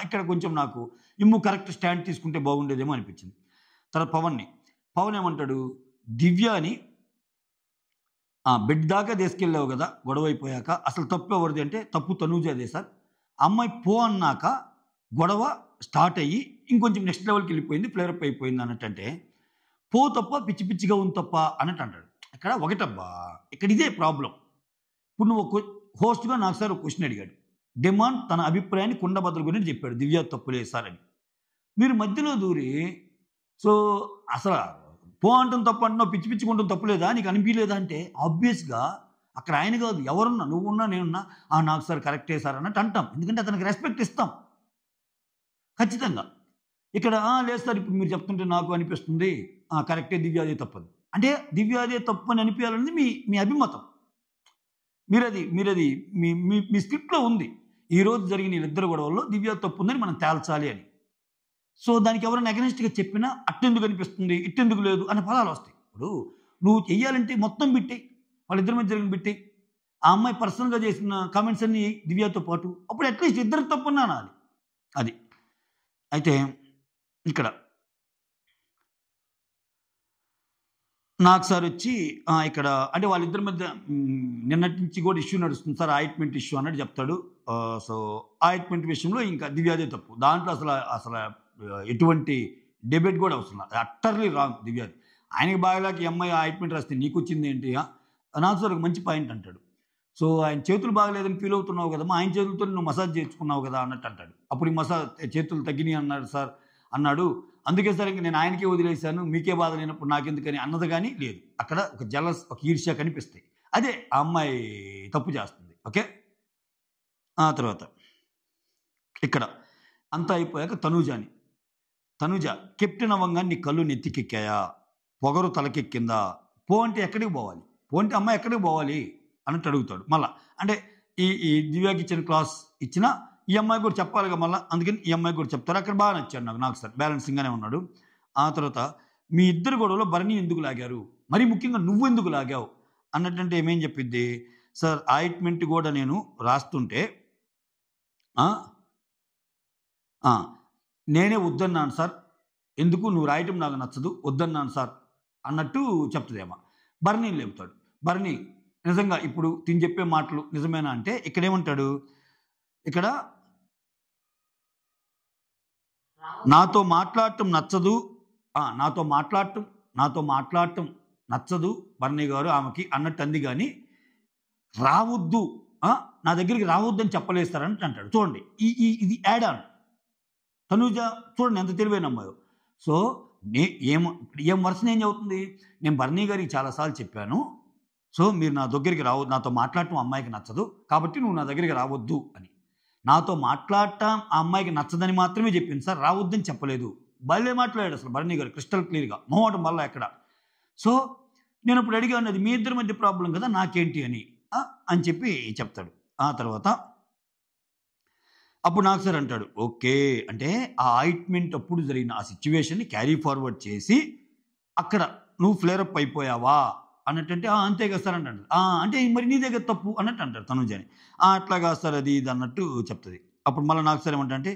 ఇక్కడ కొంచెం నాకు కరెక్ట్ స్టాండ్ తీసుకుంటే బాగుండేదేమో అనిపించింది. తర్వాత పవన్ ఏమంటాడు, దివ్యాని బెడ్ దాకా తీసుకెళ్ళావు కదా గొడవ అయిపోయాక, అసలు తప్పు ఎవరిది అంటే తప్పు తనూజదే సార్. అమ్మాయి పో అన్నాక గొడవ స్టార్ట్ అయ్యి ఇంకొంచెం నెక్స్ట్ లెవెల్కి వెళ్ళిపోయింది, ఫ్లేరప్ అయిపోయింది అన్నట్టు. అంటే పో తప్ప పిచ్చి పిచ్చిగా ఉంది తప్ప అన్నట్టు అంటాడు. ఇక్కడ ఒకటబ్బా, ఇక్కడ ఇదే ప్రాబ్లం. ఇప్పుడు నువ్వు హోస్ట్గా నాకు సార్ ఒక క్వశ్చన్ అడిగాడు, డిమాండ్ తన అభిప్రాయాన్ని కుండబద్దల గురించి చెప్పాడు, దివ్య తప్పులేదు సార్ అని. మీరు మధ్యలో దూరి సో అసలు పో అంటాం తప్పు అంటున్నావు, పిచ్చి పిచ్చిగా ఉండటం తప్పులేదా, నీకు అనిపించలేదా అంటే ఆబ్వియస్గా అక్కడ ఆయన కాదు ఎవరున్నా, నువ్వున్నా నేనున్నా నాకు సార్ కరెక్టే సార్ అన్నట్టు అంటాం, ఎందుకంటే అతనికి రెస్పెక్ట్ ఇస్తాం ఖచ్చితంగా. ఇక్కడ లేదు సార్ ఇప్పుడు మీరు చెప్తుంటే నాకు అనిపిస్తుంది కరెక్టే దివ్యాదే తప్పదు అంటే దివ్యాదే తప్పు అని అనిపించాలనేది మీ అభిమతం. మీరది మీ స్క్రిప్ట్లో ఉంది, ఈరోజు జరిగిన వీళ్ళిద్దరు గొడవల్లో దివ్య తప్పు ఉందని మనం తేల్చాలి అని. సో దానికి ఎవరైనా అగెనిస్ట్గా చెప్పినా అట్టెందుకు అనిపిస్తుంది ఇట్టెందుకు లేదు అనే పదాలు వస్తాయి. ఇప్పుడు నువ్వు చెయ్యాలంటే మొత్తం బిట్టే, వాళ్ళిద్దరి మధ్య జరిగిన బిట్టే, ఆ అమ్మాయి పర్సనల్గా చేసిన కామెంట్స్ అన్నీ దివ్యతో పాటు, అప్పుడు అట్లీస్ట్ ఇద్దరు తప్పున్నా అనాలి. అది అయితే ఇక్కడ నాకు సార్ వచ్చి ఇక్కడ అంటే వాళ్ళిద్దరి మధ్య నిన్నటి నుంచి కూడా ఇష్యూ నడుస్తుంది సార్, ఆయింట్మెంట్ ఇష్యూ అన్నట్టు చెప్తాడు. సో ఆయింట్మెంట్ విషయంలో ఇంకా దివ్యాదే తప్పు, దాంట్లో అసలు ఎటువంటి డిబేట్ కూడా అవసరం, అట్టర్లీ రాంగ్ దివ్యాది. ఆయనకి బాగాలేక ఈ అమ్మాయి ఆయింట్మెంట్ రాస్తే నీకు వచ్చింది ఏంటి, నాకు సార్ ఒక మంచి పాయింట్ అంటాడు. సో ఆయన చేతులు బాగలేదని ఫీల్ అవుతున్నావు కదమ్మా, ఆయన చేతులతో నువ్వు మసాజ్ చేయించుకున్నావు కదా అన్నట్టు అంటాడు. అప్పుడు ఈ మసాజ్ చేతులు తగ్గినాయి అన్నాడు సార్ అన్నాడు, అందుకే సార్ ఇంక నేను ఆయనకే వదిలేశాను, మీకే బాధ లేనప్పుడు నాకెందుకని అన్నది కానీ లేదు. అక్కడ ఒక జలస్ ఒక ఈర్ష్య కనిపిస్తాయి, అదే ఆ అమ్మాయి తప్పు చేస్తుంది. ఓకే. ఆ తర్వాత ఇక్కడ అంతా అయిపోయాక తనూజ కెప్టెన్ అవ్వంగా నీ కళ్ళు నెత్తికెక్కాయా, పొగరు తలకెక్కిందా, పో అంటే ఎక్కడికి పోవాలి, పో అంటే అమ్మాయి ఎక్కడికి పోవాలి అన్నట్టు అడుగుతాడు. మళ్ళా అంటే ఈ దివ్యాకి ఇచ్చిన క్లాస్ ఇచ్చినా ఈ అమ్మాయి కూడా చెప్పాలిగా మళ్ళీ, అందుకని ఈ అమ్మాయి కూడా చెప్తారు. అక్కడ బాగా నచ్చాడు నాకు సార్, బ్యాలెన్సింగ్గానే ఉన్నాడు. ఆ తర్వాత మీ ఇద్దరు గొడవలో భరణి ఎందుకు లాగారు, మరీ ముఖ్యంగా నువ్వు ఎందుకు లాగావు అన్నట్టంటే ఏమేం చెప్పిద్ది సార్, ఆయింట్మెంట్ కూడా నేను రాస్తుంటే నేనే వద్దన్నాను సార్, ఎందుకు నువ్వు రాయటం నాకు నచ్చదు వద్దన్నాను సార్ అన్నట్టు చెప్తుందేమో. భరణి లేపుతాడు. భరణి నిజంగా ఇప్పుడు తిని చెప్పే మాటలు నిజమేనా అంటే ఇక్కడేమంటాడు, ఇక్కడ నాతో మాట్లాడటం నచ్చదు, నాతో మాట్లాడటం నచ్చదు భరణి గారు ఆమెకి అన్నట్టు అంది, కానీ రావద్దు నా దగ్గరికి రావద్దు అని చెప్పలేస్తారని అంటాడు. చూడండి ఇది యాడ్ ఆన్. తనూజ చూడండి ఎంత తెలివైన అమ్మాయో. సో ఏం వర్షన్ ఏం చదువుతుంది, నేను భరణి గారికి చాలాసార్లు చెప్పాను, సో మీరు నా దగ్గరికి రావద్దు, నాతో మాట్లాడటం అమ్మాయికి నచ్చదు కాబట్టి నువ్వు నా దగ్గరికి రావద్దు అని. నాతో మాట్లాడటం ఆ అమ్మాయికి నచ్చదని మాత్రమే చెప్పింది సార్, రావద్దని చెప్పలేదు. భలే మాట్లాడాడు అసలు భరణి గారు క్రిస్టల్ క్లియర్గా, మొహమాటం వల్ల ఎక్కడ. సో నేను ఇప్పుడు అడిగాను, అది మీ ఇద్దరి మధ్య ప్రాబ్లం కదా నాకేంటి అని చెప్పి చెప్తాడు. ఆ తర్వాత అప్పుడు నాకు సార్ అంటాడు, ఓకే అంటే ఆ ఆయింట్మెంట్ అప్పుడు జరిగిన ఆ సిచ్యువేషన్ని క్యారీ ఫార్వర్డ్ చేసి అక్కడ నువ్వు ఫ్లేరప్ అయిపోయావా అన్నట్టంటే అంతే కదా సార్ అంటాడు. అంటే మరి నీ దగ్గర తప్పు అన్నట్టు అంటాడు తనుజని. అట్లా కాదు సార్ అది ఇది అన్నట్టు చెప్తుంది. అప్పుడు మళ్ళీ నాకు సార్ ఏమంటే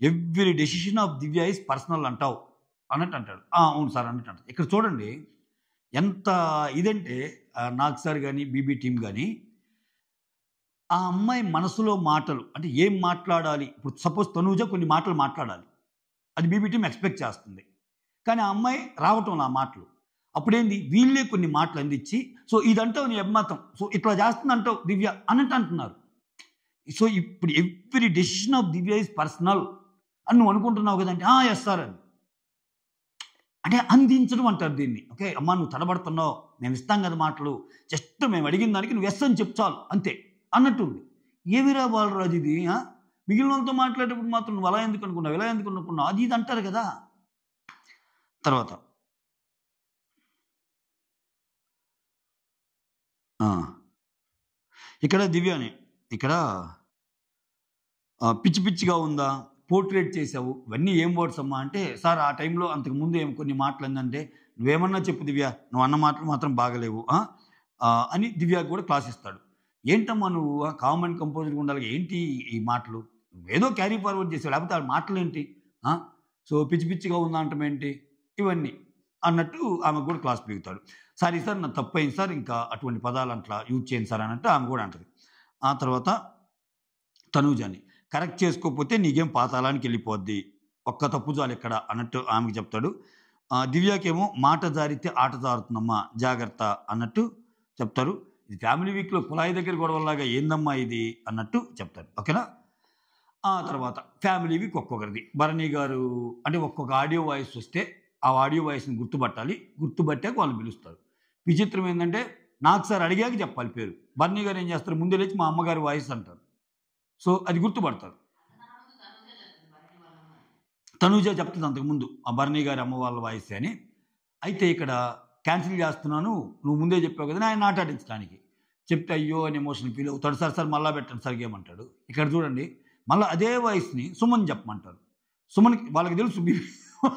every decision of Divya is personal అంటావు అన్నట్టు అంటాడు. అవును సార్ అన్నట్టు అంటాడు. ఇక్కడ చూడండి ఎంత ఇదంటే నాకు సార్ కానీ బీబీ టీం కానీ ఆ అమ్మాయి మనసులో మాటలు అంటే ఏం మాట్లాడాలి, ఇప్పుడు సపోజ్ తనూజ కొన్ని మాటలు మాట్లాడాలి, అది బీబీ టీం ఎక్స్పెక్ట్ చేస్తుంది. కానీ ఆ అమ్మాయి రావటం ఆ మాటలు అప్పుడేంది వీళ్ళే కొన్ని మాటలు అందించి సో ఇదంటావు నీ అభిమతం, సో ఇట్లా చేస్తుంది అంటావు దివ్య అన్నట్టు అంటున్నారు. సో ఇప్పుడు every decision of Divya is personal అని నువ్వు అనుకుంటున్నావు కదంటే ఎస్ సార్ అని అంటే అందించడం అంటారు దీన్ని. ఓకే అమ్మా నువ్వు తడబడుతున్నావు, మేము ఇస్తాం కదా మాటలు, జస్ట్ మేము అడిగిన దానికి నువ్వు ఎస్ అని చెప్తావు అంతే అన్నట్టుంది. ఏమిరా బాలరాజు ఇది, మిగిలిన వాళ్ళతో మాట్లాడేటప్పుడు మాత్రం నువ్వు అలా ఎందుకు అనుకున్నావు ఇలా ఎందుకు అనుకున్నావు అది ఇది అంటారు కదా. తర్వాత ఇక్కడ దివ్యాని ఇక్కడ పిచ్చి పిచ్చిగా ఉందా, పోర్ట్రేట్ చేసావు, ఇవన్నీ ఏం వర్డ్స్ అమ్మా అంటే సార్ ఆ టైంలో అంతకుముందు ఏం కొన్ని మాటలు ఏంటంటే నువ్వేమన్నా చెప్పు దివ్య, నువ్వు అన్న మాటలు మాత్రం బాగలేవు అని దివ్యాకి కూడా క్లాస్ ఇస్తాడు. ఏంటమ్మా నువ్వు కామన్ కంపోజర్గా ఉండాలి ఏంటి ఈ మాటలు, ఏదో క్యారీ ఫార్వర్డ్ చేసావు లేకపోతే ఆ మాటలు ఏంటి, సో పిచ్చి పిచ్చిగా ఉందా అంటాం ఏంటి ఇవన్నీ అన్నట్టు ఆమె కూడా క్లాస్ పీగుతాడు. సారీ సార్ నా తప్పు అయింది సార్, ఇంకా అటువంటి పదాలు అట్లా యూజ్ చేయండి సార్ అన్నట్టు ఆమె కూడా అంటుంది. ఆ తర్వాత తనూజాని కరెక్ట్ చేసుకోకపోతే నీకేం పాతాళానికి వెళ్ళిపోద్ది, ఒక్క తప్పు జాలి ఎక్కడ అన్నట్టు ఆమెకి చెప్తాడు. దివ్యాకేమో మాట జారితే ఆట జారుతుందమ్మా జాగ్రత్త అన్నట్టు చెప్తారు. ఇది ఫ్యామిలీ వీక్లో కుళాయి దగ్గర గొడవలాగా ఏందమ్మా ఇది అన్నట్టు చెప్తారు. ఓకేనా. ఆ తర్వాత ఫ్యామిలీ వీక్ ఒక్కొక్కరిది. భరణి గారు అంటే ఒక్కొక్క ఆడియో వాయిస్ వస్తే ఆ ఆడియో వాయిస్ని గుర్తుపట్టాలి, గుర్తుపట్టాక వాళ్ళు పిలుస్తారు. విచిత్రం ఏంటంటే నాకు సార్ అడిగాక చెప్పాలి పేరు. భరణి గారు ఏం చేస్తారు ముందే లేచి మా అమ్మగారి వాయిస్ అంటారు, సో అది గుర్తుపడతారు. తనూజ చెప్తుంది అంతకుముందు ఆ భరణి గారి అమ్మ వాళ్ళ వాయిస్ అని. అయితే ఇక్కడ క్యాన్సిల్ చేస్తున్నాను నువ్వు ముందే చెప్పావు కదా ఆయన నాటాడించడానికి చెప్తే అయ్యో అని ఎమోషన్ ఫీల్ అవుతాడు. సార్ సార్ మళ్ళా పెట్టండి సార్ గేమ్ అంటాడు. ఇక్కడ చూడండి మళ్ళీ అదే వాయిస్ని సుమన్ చెప్పమంటారు. సుమన్కి వాళ్ళకి తెలుసు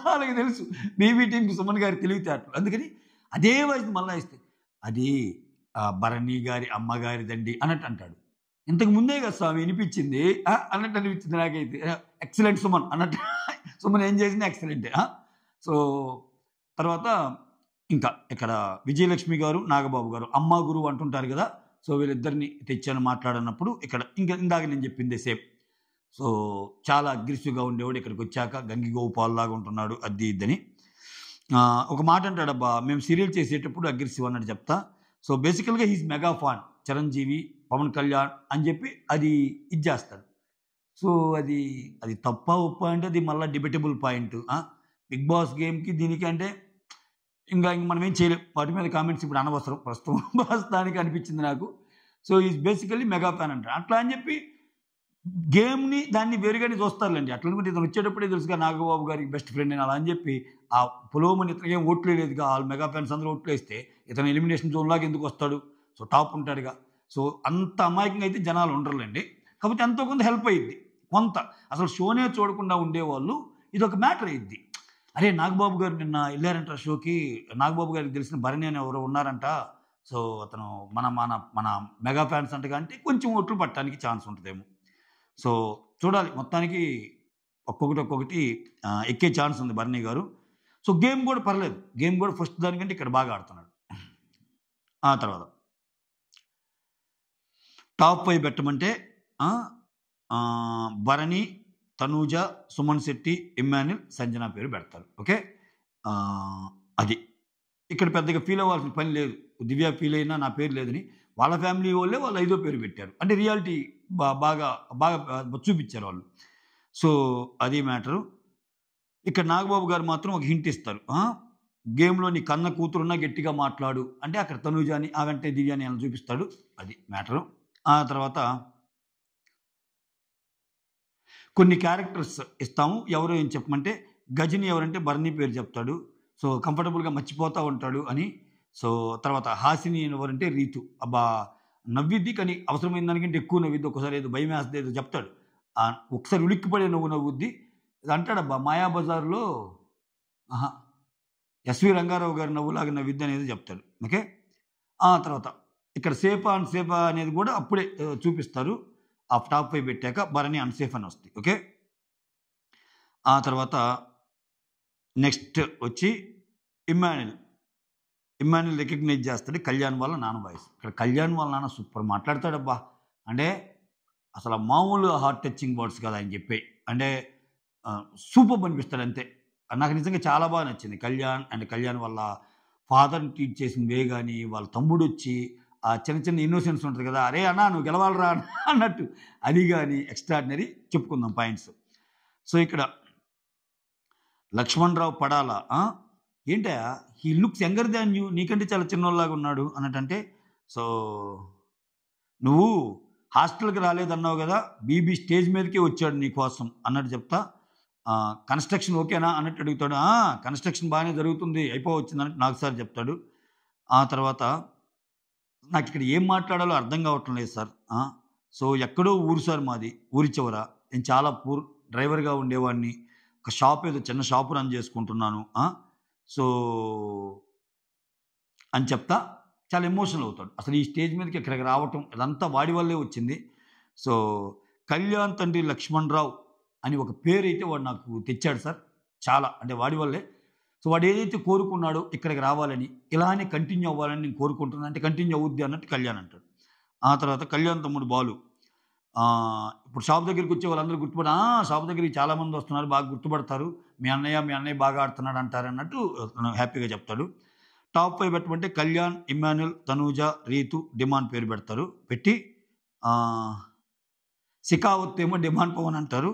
వాళ్ళకి తెలుసు బీబీ టీంకి సుమన్ గారి తెలివితేటలు, అందుకని అదే వాయిస్ని మళ్ళీ ఇస్తే అది భరణి గారి అమ్మగారిదండి అన్నట్టు అంటాడు. ఇంతకు ముందే కదా స్వామి వినిపించింది అన్నట్టు అనిపించింది నాకైతే. ఎక్సలెంట్ సుమన్ అన్నట్టు సుమన్ ఏం చేసింది ఎక్సలెంటే. సో తర్వాత ఇంకా ఇక్కడ విజయలక్ష్మి గారు నాగబాబు గారు అమ్మ గురువు అంటుంటారు కదా, సో వీళ్ళిద్దరిని తెచ్చాను మాట్లాడనప్పుడు ఇక్కడ ఇంకా ఇందాక నేను చెప్పిందే సేమ్. సో చాలా అగ్రెసివ్గా ఉండేవాడు, ఇక్కడికి వచ్చాక గంగిగోపాల్ లాగా ఉంటున్నాడు అది ఇద్దని. ఒక మాట అంటాడబ్బా మేము సీరియల్ చేసేటప్పుడు అగ్రెసివ్ అన్నట్టు చెప్తా. సో బేసికల్గా he's mega fan Chiranjeevi Pawan Kalyan అని చెప్పి అది ఇది చేస్తాడు. సో అది అది తప్ప ఉప్ప అంటే అది మళ్ళీ డిబేటబుల్ పాయింట్. బిగ్ బాస్ గేమ్కి దీనికి అంటే ఇంకా మనం ఏం చేయలేం, వాటి మీద కామెంట్స్ ఇప్పుడు అనవసరం ప్రస్తుతానికి అనిపించింది నాకు. So is basically mega fan అంటారు. అట్లా అని చెప్పి గేమ్ని దాన్ని వేరుగానే చూస్తారులేండి. అట్లా అనుకుంటే ఇతను వచ్చేటప్పుడే తెలుసుగా నాగబాబు గారికి బెస్ట్ ఫ్రెండ్ అని అలా అని చెప్పి ఆ పులోమని ఇతనికి ఏం ఓట్లు లేదుగా, వాళ్ళు మెగా ఫ్యాన్స్ అందరూ ఓట్లు వేస్తే ఇతను ఎలిమినేషన్ జోన్ లాగా ఎందుకు వస్తాడు, సో టాప్ ఉంటాడుగా. సో అంత అమాయకంగా అయితే జనాలు ఉండరులేండి, కాకపోతే ఎంతో కొంత హెల్ప్ అయ్యిద్ది కొంత. అసలు షోనే చూడకుండా ఉండేవాళ్ళు ఇది ఒక మ్యాటర్ అయ్యిద్ది. అరే నాగబాబు గారు నిన్న వెళ్ళారంట షోకి, నాగబాబు గారికి తెలిసిన భరణి అని ఎవరో ఉన్నారంట, సో అతను మన మన మన మెగా ఫ్యాన్స్ అంటగా అంటే కొంచెం ఓట్లు పట్టడానికి ఛాన్స్ ఉంటుందేమో. సో చూడాలి, మొత్తానికి ఒక్కొక్కటి ఎక్కే ఛాన్స్ ఉంది భరణి గారు. సో గేమ్ కూడా పర్లేదు, గేమ్ కూడా ఫస్ట్ దానికంటే ఇక్కడ బాగా ఆడుతున్నాడు. ఆ తర్వాత టాప్ 5 పెట్టమంటే భరణి, తనూజ, సుమన్ శెట్టి, ఇమ్మాన్యుల్, సంజన పేరు పెడతారు. ఓకే అది ఇక్కడ పెద్దగా ఫీల్ అవ్వాల్సిన పని లేదు. దివ్య ఫీల్ అయినా నా పేరు లేదని వాళ్ళ ఫ్యామిలీ వాళ్ళే వాళ్ళు 5వ పేరు పెట్టారు అంటే రియాలిటీ బాగా బాగా చూపించారు వాళ్ళు. సో అది మ్యాటరు. ఇక్కడ నాగబాబు గారు మాత్రం ఒక హింట్ ఇస్తారు, గేమ్లో నీ కన్న కూతురున్నా గట్టిగా మాట్లాడు అంటే అక్కడ తనూజాని ఆ వెంటనే దివ్యాని అని చూపిస్తాడు, అది మ్యాటరు. ఆ తర్వాత కొన్ని క్యారెక్టర్స్ ఇస్తాము, ఎవరు ఏం చెప్పమంటే గజని ఎవరంటే భరణి పేరు చెప్తాడు, సో కంఫర్టబుల్గా మర్చిపోతూ ఉంటాడు అని. సో తర్వాత హాసిని ఎవరంటే రీతు, అబ్బా నవ్విద్ది కానీ అవసరమైన దానికంటే ఎక్కువ నవ్విద్ది, ఒకసారి ఏదో భయం వేస్తుంది ఏదో చెప్తాడు, ఒకసారి ఉలిక్కిపడే నవ్వుద్ది. ఇది అంటాడబ్బా మాయాబజార్లో ఎస్వి రంగారావు గారి నవ్వులాగా నవ్విద్ది అనేది చెప్తాడు. ఓకే. ఆ తర్వాత ఇక్కడ సేఫా అన్‌సేఫా అనేది కూడా అప్పుడే చూపిస్తారు. ఆ టాప్ 5 పెట్టాక భరణి అన్‌సేఫ్ అని వస్తాయి. ఓకే. ఆ తర్వాత నెక్స్ట్ వచ్చి ఇమ్మాన్యుల్. ఇమ్మాన్యుల్ రికగ్నైజ్ చేస్తాడు కళ్యాణ్ వాళ్ళ నాన్న వాయిస్. ఇక్కడ కళ్యాణ్ వాళ్ళ నాన్న సూపర్ మాట్లాడతాడబ్బా! అంటే అసలు మామూలు హార్ట్ టచింగ్ వర్డ్స్ కాదు ఆయన చెప్పేయి. అంటే సూపర్బ్ అనిపిస్తాడు అంతే. నాకు నిజంగా చాలా బాగా నచ్చింది. కళ్యాణ్ వాళ్ళ ఫాదర్‌ని ట్రీట్ చేసిన వే గాని, వాళ్ళ తమ్ముడొచ్చి ఆ చిన్న చిన్న ఇన్నోసెన్స్ ఉంటది కదా! "అరేయ్ అన్న నువ్వు గెలవాలిరా" అన్నట్టు అది గాని ఎక్స్ట్రార్డినరీ చెప్పుకుందాం పాయింట్స్. సో, ఇక్కడ లక్ష్మణరావు పడాల ఏంటయ్యా he looks younger than you నీకంటే చాలా చిన్నోళ్ళలాగా ఉన్నాడు అన్నట్టంటే, సో నువ్వు హాస్టల్‌కి రాలేదన్నావు గదా! బీబీ స్టేజ్ మీదకే వచ్చాడు నీ కోసం అన్నట్టు చెప్తా. కన్‌స్ట్రక్షన్ ఓకేనా అన్నట్టు అడుగుతాడు. కన్‌స్ట్రక్షన్ బాగానే జరుగుతుంది. అయిపోవచ్చిందన్నట్టు నాకు సార్ చెప్తాడు. ఆ తర్వాత నాకిక్కడ ఏం మాట్లాడాలో అర్థం కావటం లేదు సార్. సో ఎక్కడో ఊరు సార్ మాది. ఊరి చివర. నేను చాలా పూర్ డ్రైవర్‌గా ఉండేవాడిని. ఒక షాప్ ఏదో చిన్న షాప్ రన్ చేసుకుంటున్నాను. సో అని చెప్తా చాలా ఎమోషనల్ అవుతాడు. అసలు ఈ స్టేజ్ మీదకి ఇక్కడికి రావటం ఇదంతా వాడి వల్లే వచ్చింది. సో కళ్యాణ్ తండ్రి లక్ష్మణరావు అని ఒక పేరైతే వాడు నాకు తెచ్చాడు సార్. చాలా అంటే వాడి వల్లే. సో వాడు ఏదైతే కోరుకున్నాడో ఇక్కడికి రావాలని, ఇలానే కంటిన్యూ అవ్వాలని నేను కోరుకుంటున్నాను. అంటే కంటిన్యూ అవుద్ది అన్నట్టు కళ్యాణ్ అంటాడు. ఆ తర్వాత కళ్యాణ్ తమ్ముడు బాలు. ఇప్పుడు షాప్ దగ్గరికి వచ్చే వాళ్ళందరూ గుర్తుపడి షాప్ దగ్గరికి చాలామంది వస్తున్నారు బాగా గుర్తుపడతారు. మీ అన్నయ్య బాగా ఆడుతున్నాడు అంటారు అన్నట్టు హ్యాపీగా చెప్తాడు. టాప్ 5 పెట్టమంటే కళ్యాణ్, ఇమ్మాన్యుల్, తనూజ, రీతు, డిమాండ్ పేరు పెడతారు. పెట్టి సికావత్ ఏమో డిమాండ్ పవన్ అంటారు.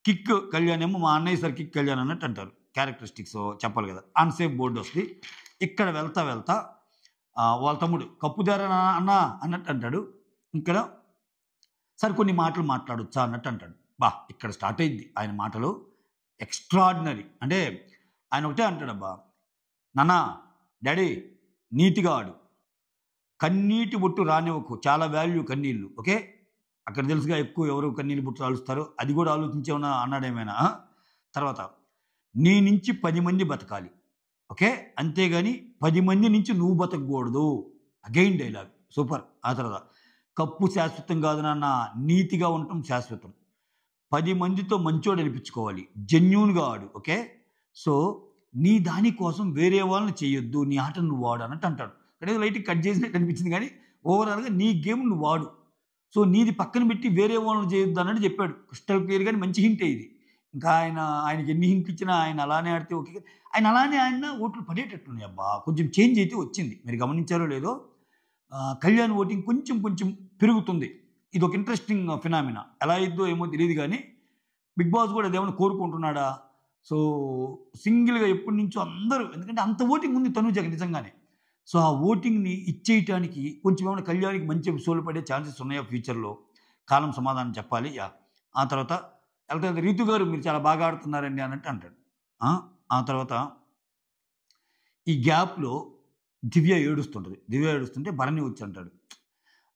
కిక్ కళ్యాణ్ ఏమో మా అన్నయ్య సార్ కిక్ కళ్యాణ్ అన్నట్టు అంటారు. క్యారెక్టరిస్టిక్స్ చెప్పాలి కదా. అన్సేఫ్ బోర్డు వస్తుంది. ఇక్కడ వెళ్తా వాళ్ళ తమ్ముడు కప్పుదార అన్న అన్నట్టు అంటాడు. ఇక్కడ సార్ కొన్ని మాటలు మాట్లాడొచ్చా అన్నట్టు అంటాడు. ఇక్కడ స్టార్ట్ అయింది ఆయన మాటలు ఎక్స్ట్రాడినరీ. అంటే ఆయన ఒకటే అంటాడబ్బా, నాన్న డాడీ నీతిగా ఆడు, కన్నీటి బొట్టు రానివ్వకు, చాలా వాల్యూ కన్నీళ్ళు. ఓకే. అక్కడ తెలుసుగా ఎక్కువ ఎవరు కన్నీళ్ళు బొట్టు రాలుస్తారో అది కూడా ఆలోచించేమన్నా అన్నాడేమైనా. తర్వాత నీ నుంచి 10 మంది బతకాలి. ఓకే. అంతేగాని 10 మంది నుంచి నువ్వు బతకూడదు. Again dialogue super. ఆ తర్వాత కప్పు శాశ్వతం కాదు నాన్న, నీతిగా ఉండటం శాశ్వతం. 10 మందితో మంచోడు అనిపించుకోవాలి, జెన్యూన్గా ఆడు. ఓకే. సో నీ దానికోసం వేరే వాళ్ళని చేయొద్దు, నీ ఆటను నువ్వు వాడు అన్నట్టు అంటాడు. అంటే లైట్గా కట్ చేసినట్టు అనిపించింది కానీ ఓవరాల్గా నీ గేమ్ నువ్వు వాడు. సో నీది పక్కన పెట్టి వేరే వాళ్ళని చేయొద్దు అన్నట్టు చెప్పాడు. క్రిస్టల్ క్లియర్ కానీ మంచి హింటే ఇది. ఇంకా ఆయనకి ఎన్ని హింట్లు ఇచ్చినా ఆయన అలానే ఆడితే ఓకే. ఆయన ఓట్లు పడేటట్టున్నాయి అబ్బా. కొంచెం చేంజ్ అయితే వచ్చింది. మీరు గమనించారో లేదో, కళ్యాణ్ ఓటింగ్ కొంచెం పెరుగుతుంది. ఇది ఒక ఇంట్రెస్టింగ్ ఫినామినా. ఎలా అయిద్దో ఏమో తెలియదు కానీ బిగ్ బాస్ కూడా అదేమన్నా కోరుకుంటున్నాడా? సో సింగిల్గా ఎప్పటి నుంచో అందరూ, ఎందుకంటే అంత ఓటింగ్ ఉంది తనూజకి నిజంగానే. సో ఆ ఓటింగ్ని ఇచ్చేయటానికి కొంచెం ఏమైనా కళ్యాణ్కి మంచి ఎపిసోడ్లు పడే ఛాన్సెస్ ఉన్నాయా ఫ్యూచర్లో? కాలం సమాధానం చెప్పాలి. ఆ తర్వాత వెళ్తే రీతు గారు మీరు చాలా బాగా ఆడుతున్నారండి అన్నట్టు అంటాడు. ఆ తర్వాత ఈ గ్యాప్లో దివ్య ఏడుస్తుంటే భరణి వచ్చి అంటాడు,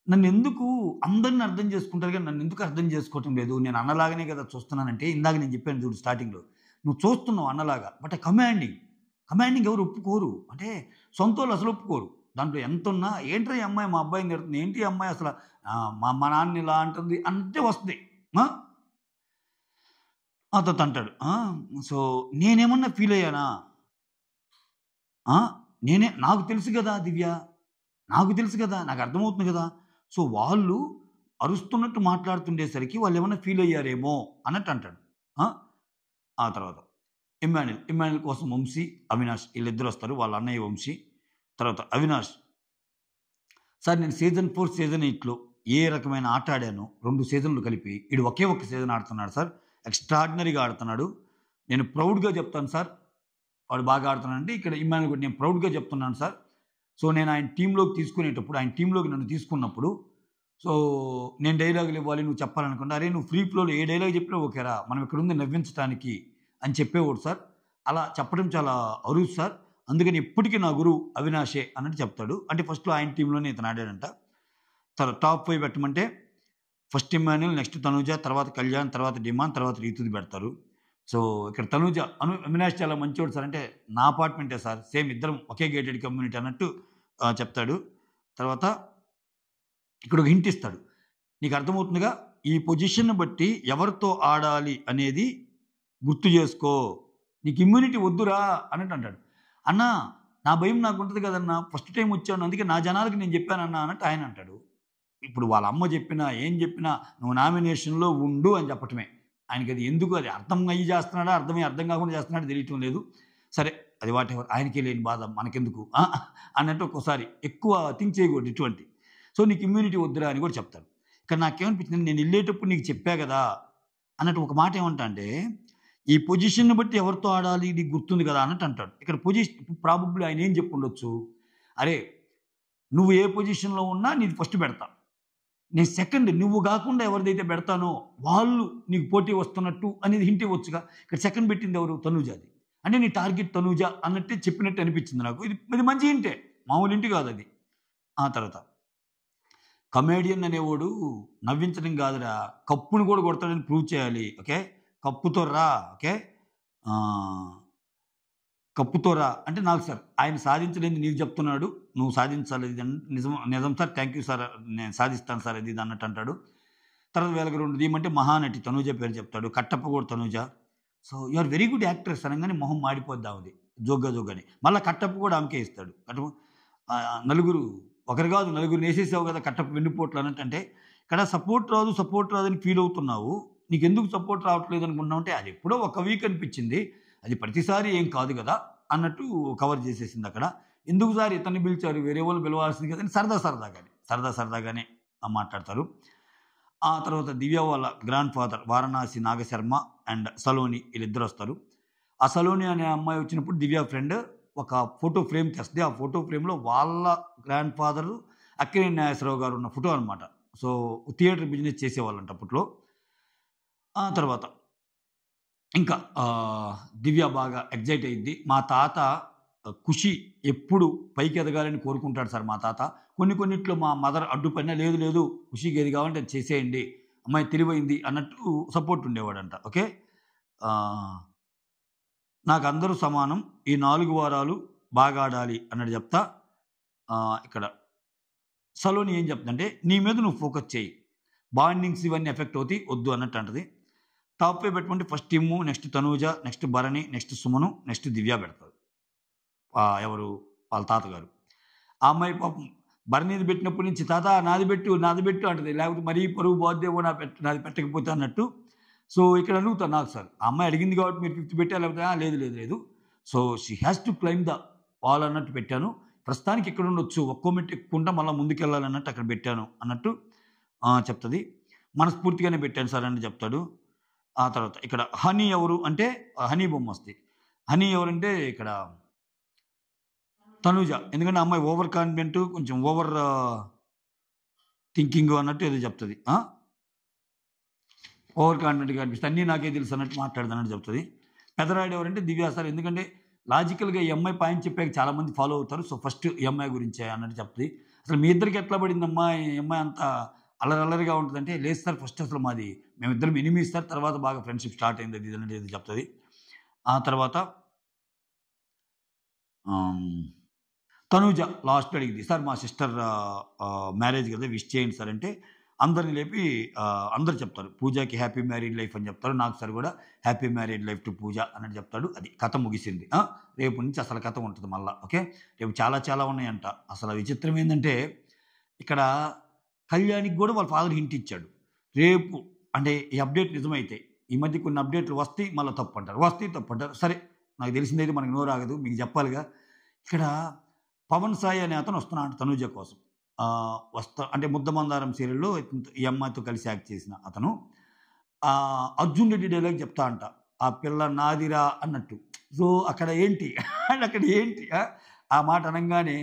నన్ను ఎందుకు అందరిని అర్థం చేసుకుంటారు కానీ నన్ను ఎందుకు అర్థం చేసుకోవటం లేదు, నేను అన్నలాగానే కదా చూస్తున్నానంటే, ఇందాక నేను చెప్పాను చూడు స్టార్టింగ్లో, నువ్వు చూస్తున్నావు అన్నలాగా, బట్ కమాండింగ్ ఎవరు ఒప్పుకోరు. అంటే సొంత వాళ్ళు అసలు ఒప్పుకోరు. దాంట్లో ఎంత ఉన్నా ఏంట్రా ఈ అమ్మాయి మా అబ్బాయిని తిడుతుంది, ఏంటి ఈ అమ్మాయి అసలు మా నాన్న ఇలా అంటుంది అంటే వస్తుంది. అతను అంటాడు, సో నేనేమన్నా ఫీల్ అయ్యానా? నాకు తెలుసు కదా దివ్య, నాకు అర్థమవుతుంది కదా. సో వాళ్ళు అరుస్తున్నట్టు మాట్లాడుతుండేసరికి వాళ్ళు ఏమన్నా ఫీల్ అయ్యారేమో అన్నట్టు అంటాడు. ఆ తర్వాత ఇమ్మాన్యుల్ కోసం వంశీ, అవినాష్ వీళ్ళిద్దరు వస్తారు. వాళ్ళ అన్నయ్య వంశీ. తర్వాత అవినాష్, సార్ నేను సీజన్ 4 సీజన్ 8లో ఏ రకమైన ఆట ఆడాను 2 సీజన్లు కలిపి వీడు ఒకే ఒక్క సీజన్ ఆడుతున్నాడు సార్. ఎక్స్ట్రాడినరీగా ఆడుతున్నాడు. నేను ప్రౌడ్గా చెప్తాను సార్ వాడు బాగా ఆడుతున్నాడంటే. ఇక్కడ ఇమ్మాన్యుల్ కూడా నేను ప్రౌడ్గా చెప్తున్నాను సార్. సో నేను ఆయన టీంలోకి నన్ను తీసుకున్నప్పుడు, సో నేను డైలాగులు ఇవ్వాలి, నువ్వు చెప్పాలనుకుంటా, అరే నువ్వు ఫ్రీ ఫ్లోలో ఏ డైలాగ్ చెప్పినా ఓకేరా, మనం ఇక్కడ ఉంది నవ్వించడానికి అని చెప్పేవాడు సార్. అలా చెప్పడం చాలా అరుదు సార్. అందుకని ఎప్పటికీ నా గురువు అవినాషే అన్నట్టు చెప్తాడు. అంటే ఫస్ట్లో ఆయన టీంలోనే ఇతను ఆడాడంట. తర్వాత టాప్ 5 పెట్టమంటే ఫస్ట్ ఇమ్మాన్యుల్, నెక్స్ట్ తనూజ, తర్వాత కళ్యాణ్, తర్వాత డిమాండ్, తర్వాత రీతుది పెడతారు. సో ఇక్కడ తనూజ అవినాష్ చాలా మంచివాడు సార్ అంటే నా అపార్ట్మెంటే సార్, సేమ్ ఇద్దరం ఒకే గేటెడ్ కమ్యూనిటీ అన్నట్టు చెప్తాడు. తర్వాత ఇక్కడ ఒక హింట్ ఇస్తాడు. నీకు అర్థమవుతుందిగా, ఈ పొజిషన్ బట్టి ఎవరితో ఆడాలి అనేది గుర్తు చేసుకో, నీకు ఇమ్యూనిటీ వద్దురా అన్నట్టు అంటాడు. అన్నా నా భయం నాకు ఉంటుంది కదన్నా, ఫస్ట్ టైం వచ్చాను అందుకే నా జనాలకి నేను చెప్పానన్నా అన్నట్టు ఆయన అంటాడు. ఇప్పుడు వాళ్ళ అమ్మ చెప్పినా ఏం చెప్పినా నువ్వు నామినేషన్లో ఉండు అని చెప్పటమే. ఆయనకి అది ఎందుకు, అది అర్థం అయ్యి చేస్తున్నాడా అర్థం కాకుండా చేస్తున్నాడా తెలియటం లేదు. సరే అది వాట్ ఎవర్, ఆయనకే లేని బాధ మనకెందుకు అన్నట్టు ఒక్కోసారి ఎక్కువ థింక్ చేయకూడదు ఇటువంటి. సో నీకు ఇమ్యూనిటీ వద్దురా అని కూడా చెప్తాను. ఇక్కడ నాకేమనిపించింది, నేను వెళ్ళేటప్పుడు నీకు చెప్పా కదా అన్నట్టు ఒక మాట ఏమంటా అంటే, ఈ పొజిషన్ బట్టి ఎవరితో ఆడాలి నీకు గుర్తుంది కదా అన్నట్టు అంటాడు. ఇక్కడ పొజిషన్ ప్రాబబ్లీ ఆయన ఏం చెప్పుండొచ్చు, అరే నువ్వు ఏ పొజిషన్లో ఉన్నా నీది ఫస్ట్ పెడతా, నేను సెకండ్ నువ్వు కాకుండా ఎవరిదైతే పెడతానో వాళ్ళు నీకు పోటీ వస్తున్నట్టు అనేది హింట్ ఇవ్వచ్చుగా. ఇక్కడ సెకండ్ పెట్టింది ఎవరు, తనూజాది. అంటే నీ టార్గెట్ తనూజ అన్నట్టే చెప్పినట్టు అనిపించింది నాకు. ఇది మంచి హింటే, మామూలు ఇంటి కాదు అది. ఆ తర్వాత కమేడియన్ అనేవాడు నవ్వించడం కాదురా, కప్పును కూడా కొడతాడని ప్రూవ్ చేయాలి. ఓకే, కప్పుతో రా. ఓకే, కప్పుతో రా అంటే నాకు సార్ ఆయన సాధించలేని నీకు చెప్తున్నాడు, నువ్వు సాధించాలి. ఇది నిజం సార్, థ్యాంక్ యూ సార్, నేను సాధిస్తాను సార్ ఇది అన్నట్టు అంటాడు. తర్వాత వేలకు రెండు దీమంటే మహానటి తనూజ పేరు చెప్తాడు, కట్టప్ప కూడా Tanuja. So you are very good actress అనగానే మొహం మాడిపోద్దాం అది జోగ్గాని. మళ్ళీ కట్టప్ప కూడా ఆమెకే ఇస్తాడు. నలుగురు ఒకరు కాదు నలుగురిని వేసేసావు కదా కట్టప్ప వెన్నుపోట్లు అన్నట్టు. అంటే ఇక్కడ సపోర్ట్ రాదు అని ఫీల్ అవుతున్నావు, నీకు ఎందుకు సపోర్ట్ రావట్లేదు అనుకున్నావు అంటే అది ఎప్పుడో ఒక వీక్ అనిపించింది, అది ప్రతిసారి ఏం కాదు కదా అన్నట్టు కవర్ చేసేసింది అక్కడ. ఎందుకు సార్ ఇతన్ని పిలిచారు, వేరే వాళ్ళు పిలవాల్సింది కదా అని సరదాగానే మాట్లాడతారు. ఆ తర్వాత దివ్య వాళ్ళ grandfather Varanasi Nagasharma and Saloni వీళ్ళిద్దరు వస్తారు. ఆ సలోని అనే అమ్మాయి వచ్చినప్పుడు దివ్య ఫ్రెండ్ ఒక ఫోటో ఫ్రేమ్ తెస్తుంది. ఆ ఫోటో ఫ్రేమ్లో వాళ్ళ గ్రాండ్ ఫాదరు అక్కినేని నాగేశ్వరరావు గారు ఉన్న ఫోటో అనమాట. సో థియేటర్ బిజినెస్ చేసేవాళ్ళంట అప్పట్లో. ఆ తర్వాత ఇంకా దివ్య బాగా ఎగ్జైట్ అయ్యిద్ది. మా తాత ఖుషి ఎప్పుడు పైకి ఎదగాలని కోరుకుంటాడు సార్ మా తాత. కొన్నిట్లో మా మదర్ అడ్డుపడినా లేదు ఖుషికి ఏది కావాలంటే అది చేసేయండి, అమ్మాయి తెలివైంది అన్నట్టు సపోర్ట్ ఉండేవాడంట. ఓకే, నాకు అందరూ సమానం, ఈ 4 వారాలు బాగా ఆడాలి అన్నట్టు చెప్తా. ఇక్కడ సలోని ఏం చెప్తుందంటే నీ మీద నువ్వు ఫోకస్ చేయి, బాండింగ్స్ ఇవన్నీ ఎఫెక్ట్ అవుతాయి వద్దు అన్నట్టు అంటది. టాప్ ఫైవ్ పెట్టుకుంటే first Timmu, next Thanuja, next Bharani, next Suman, next Divya పెడతారు. ఎవరు వాళ్ళ తాతగారు. ఆ అమ్మాయి పాపం భరణిది పెట్టినప్పటి నుంచి తాత నాది పెట్టు అంటది, లేకపోతే మరీ పరువు పోద్దేమో నాది పెట్టకపోతే అన్నట్టు. సో ఇక్కడ అడుగుతాను నాకు సార్, ఆ అమ్మాయి అడిగింది కాబట్టి మీరు 5th పెట్టా, లేకపోతే లేదు. So she has to claim the wall అన్నట్టు పెట్టాను. ప్రస్తుతానికి ఇక్కడ ఉండొచ్చు, ఒక్కో మెట్టు ఎక్కుంటా మళ్ళీ ముందుకెళ్ళాలన్నట్టు అక్కడ పెట్టాను అన్నట్టు చెప్తుంది. మనస్ఫూర్తిగానే పెట్టాను సార్ అని చెప్తాడు. ఆ తర్వాత ఇక్కడ హనీ ఎవరు అంటే హనీ బొమ్మ వస్తుంది. హనీ ఎవరంటే ఇక్కడ తనూజ, ఎందుకంటే అమ్మాయి ఓవర్ కాన్ఫిడెంట్, కొంచెం ఓవర్ థింకింగ్ అన్నట్టు ఏదో చెప్తుంది. ఓవర్ కాన్ఫిడెంట్గా అనిపిస్తుంది, అన్నీ నాకే తెలుసు అన్నట్టు మాట్లాడదన్నట్టు చెప్తుంది. పెదరాయుడు ఎవరంటే దివ్య సార్, ఎందుకంటే లాజికల్గా ఈ అమ్మాయి పాయింట్ చెప్పాక చాలామంది ఫాలో అవుతారు. సో ఫస్ట్ ఈ అమ్మాయి గురించే అన్నట్టు చెప్తుంది. అసలు మీ ఇద్దరికి ఎట్లా పడిందమ్మా, ఈ అమ్మాయి అంత అల్లరిగా ఉంటుందంటే లేదు సార్, ఫస్ట్ అసలు మాది మేమిద్దరం ఎనిమిది సార్, తర్వాత బాగా ఫ్రెండ్షిప్ స్టార్ట్ అయింది అది అన్నట్టు ఏదో చెప్తుంది. ఆ తర్వాత తనూజ లాస్ట్ అడిగింది, సార్ మా సిస్టర్ మ్యారేజ్ కదా విష్ చేయండి సార్ అంటే అందరిని లేపి అందరు చెప్తారు పూజకి హ్యాపీ మ్యారీడ్ లైఫ్ అని చెప్తారు. నాకు సార్ కూడా హ్యాపీ మ్యారీడ్ లైఫ్ టు పూజ అన్నట్టు చెప్తాడు. అది కథ ముగిసింది. రేపు నుంచి అసలు కథ ఉంటుంది మళ్ళీ. ఓకే, రేపు చాలా ఉన్నాయంట. అసలు విచిత్రం ఏంటంటే ఇక్కడ కళ్యాణికి కూడా వాళ్ళ ఫాదర్ హింట్ ఇచ్చాడు. రేపు అంటే ఈ అప్డేట్ నిజమైతే, ఈ మధ్య కొన్ని అప్డేట్లు వస్తాయి మళ్ళీ తప్పు అంటారు. సరే నాకు తెలిసిందైతే మనకి నోరాగదు, మీకు చెప్పాలిగా. ఇక్కడ పవన్ సాయి అనే అతను వస్తున్నాడు తనూజ కోసం. అంటే ముద్దమందారం సీరియల్లో ఈ అమ్మాయితో కలిసి యాక్ట్ చేసిన అతను అర్జున్ రెడ్డి డైలాగ్ చెప్తా అంట, ఆ పిల్ల నాదిరా అన్నట్టు. సో అక్కడ ఏంటి ఆ మాట అనగానే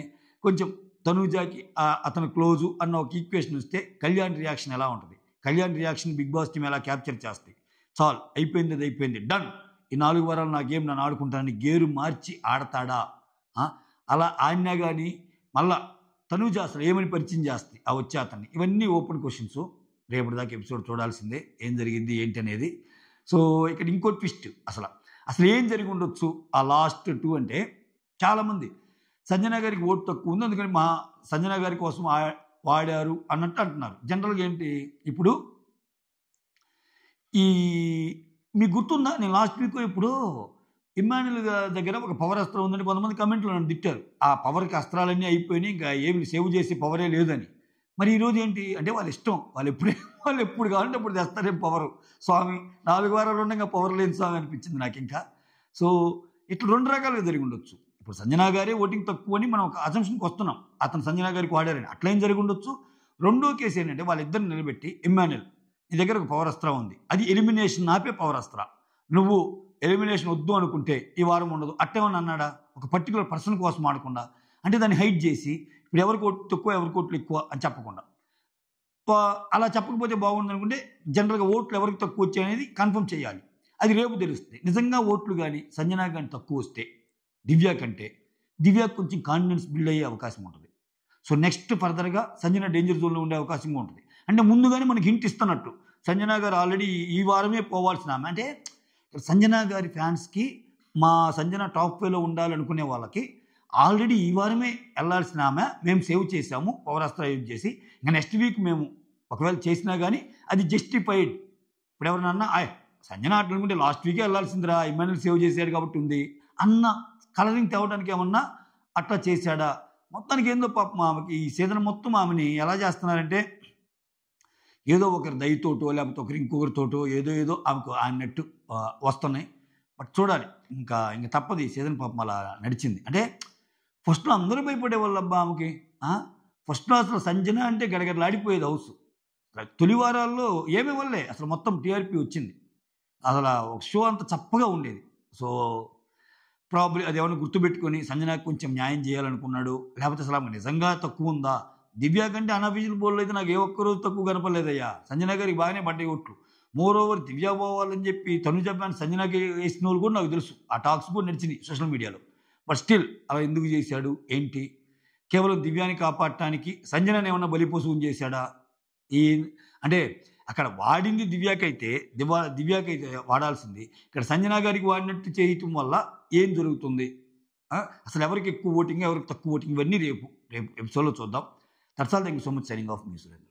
కొంచెం తనూజాకి అతను క్లోజు అన్న ఒక ఈక్వేషన్ వస్తే కళ్యాణ్ రియాక్షన్ ఎలా ఉంటుంది, Kalyan reaction Bigg Boss team ఎలా క్యాప్చర్ చేస్తాయి. చాలు అయిపోయింది డన్, ఈ 4 వారాలు నా గేమ్ నన్ను ఆడుకుంటానని గేరు మార్చి ఆడతాడా, అలా ఆడినా కానీ మళ్ళా తనూజ అసలు ఏమని పరిచయం చేస్తుంది ఆ వచ్చే అతన్ని. ఇవన్నీ ఓపెన్ క్వశ్చన్స్. రేపటి దాకా ఎపిసోడ్ చూడాల్సిందే, ఏం జరిగింది ఏంటి అనేది. సో ఇక్కడ ఇంకో ట్విస్ట్ అసలు ఏం జరిగి ఉండొచ్చు ఆ లాస్ట్ 2 అంటే చాలామంది సంజన గారికి ఓటు తక్కువ ఉంది, అందుకని మా సంజన గారి కోసం వాడారు అన్నట్టు అంటున్నారు. జనరల్గా ఏంటి ఇప్పుడు ఈ మీకు గుర్తుందా, నేను లాస్ట్ వీక్ ఇప్పుడు ఇమ్మాన్యుల్ దగ్గర ఒక పవర్ అస్త్రం ఉందని కొంతమంది కమెంట్లు నన్ను తిట్టారు. ఆ పవర్కి అస్త్రాలన్నీ అయిపోయినాయి, ఇంకా ఏమి సేవ్ చేసే పవరే లేదని. మరి ఈరోజు ఏంటి అంటే వాళ్ళ ఇష్టం, వాళ్ళు ఎప్పుడు కావాలంటే అప్పుడు తెస్తారేం పవరు. స్వామి 4 వారాలు ఉండగా పవర్ లేని స్వామి అనిపించింది నాకు ఇంకా. సో ఇట్లా 2 రకాలుగా జరిగి ఉండొచ్చు. ఇప్పుడు సంజనా గారే ఓటింగ్ తక్కువ అని మనం ఒక అజంప్షన్కి వస్తున్నాం, అతను సంజనా గారికి వాడారని. అట్లా ఏం జరిగి ఉండొచ్చు. రెండో కేసు ఏంటంటే వాళ్ళిద్దరిని నిలబెట్టి ఇమ్మాన్యుల్ నీ దగ్గర ఒక పవర్ అస్త్రం ఉంది, అది ఎలిమినేషన్ ఆపే పవర్ అస్త్రం, నువ్వు ఎలిమినేషన్ వద్దు అనుకుంటే ఈ వారం ఉండదు అట్టేమని అన్నాడా, ఒక పర్టికులర్ పర్సన్ కోసం ఆడకుండా. అంటే దాన్ని హైడ్ చేసి ఇప్పుడు ఎవరికి ఓట్లు తక్కువ ఎవరికి ఓట్లు ఎక్కువ అని చెప్పకుండా, అలా చెప్పకపోతే బాగుంది అనుకుంటే జనరల్గా ఓట్లు ఎవరికి తక్కువ వచ్చాయి అనేది కన్ఫర్మ్ చేయాలి. అది రేపు తెలుస్తుంది. నిజంగా ఓట్లు కానీ సంజనా కానీ తక్కువ వస్తే దివ్యాకు కొంచెం కాన్ఫిడెన్స్ బిల్డ్ అయ్యే అవకాశం ఉంటుంది. సో నెక్స్ట్ ఫర్దర్గా సంజన డేంజర్ జోన్లో ఉండే అవకాశం ఉంటుంది. అంటే ముందుగానే మనకి హింట్ ఇస్తున్నట్టు సంజనా గారు ఆల్రెడీ ఈ వారమే పోవాల్సిన ఆమె. అంటే సంజనా గారి ఫ్యాన్స్కి మా సంజన టాప్ 5లో ఉండాలనుకునే వాళ్ళకి ఆల్రెడీ ఈ వారమే వెళ్ళాల్సిన ఆమె మేము సేవ్ చేసాము పవర్ అస్త్ర యూజ్ చేసి, ఇంకా నెక్స్ట్ వీక్ మేము ఒకవేళ చేసినా కానీ అది జస్టిఫైడ్. ఇప్పుడు ఎవరినన్నా సంజన అట్లా అనుకుంటే లాస్ట్ వీకే వెళ్ళాల్సిందిరా, ఇమ్మాన్యుల్ సేవ్ చేశాడు కాబట్టి ఉంది అన్న కలరింగ్ తేవడానికి ఏమన్నా అట్లా చేశాడా. మొత్తానికి ఏందో పాపం ఆమెకి ఈ సీజన్ మొత్తం ఆమెని ఎలా చేస్తున్నారంటే ఏదో ఒకరి దయతోటో లేకపోతే ఒకరి ఇంకొకరితోటో ఏదో ఆమెకు అన్నట్టు వస్తున్నాయి. బట్ చూడాలి, ఇంకా తప్పదు. ఈ సీజన్ పాపం అలా నడిచింది. అంటే ఫస్ట్లో అందరూ భయపడే వాళ్ళబ్బా ఆమెకి. ఫస్ట్లో అసలు సంజన అంటే గడగడలాడిపోయేది హౌస్. తొలి వారాల్లో ఏమి వల్లే అసలు మొత్తం టీఆర్పీ వచ్చింది. అసలు ఒక షో అంత చప్పగా ఉండేది. సో ప్రాబ్లీ అది ఏమైనా గుర్తుపెట్టుకొని సంజనాకి కొంచెం న్యాయం చేయాలనుకున్నాడు, లేకపోతే అసలు ఆమె నిజంగా తక్కువ ఉందా. దివ్య కంటే అన్అఫీషియల్ బోర్డులో అయితే నాకు ఏ ఒక్కరోజు తక్కువ కనపడలేదయ్యా. సంజన గారికి బాగానే పడ్డాయి ఓట్లు. మోర్ ఓవర్ దివ్య పోవాలని చెప్పి తనుజ ఫ్యాన్స్ సంజనాకి వేసిన వాళ్ళు కూడా నాకు తెలుసు. ఆ టాక్స్ కూడా నడిచినాయి సోషల్ మీడియాలో. బట్ స్టిల్ అలా ఎందుకు చేశాడు ఏంటి, కేవలం దివ్యాన్ని కాపాడటానికి సంజనాని ఏమన్నా బలిపశువుని చేశాడా. అంటే అక్కడ వాడింది దివ్యాకైతే వాడాల్సింది, ఇక్కడ సంజనా గారికి వాడినట్టు చేయటం వల్ల ఏం జరుగుతుంది, అసలు ఎవరికి ఎక్కువ ఓటింగ్ ఎవరికి తక్కువ ఓటింగ్, ఇవన్నీ రేపు ఎపిసోడ్లో చూద్దాం. That's all. Thank you so much. Signing off me Surendra.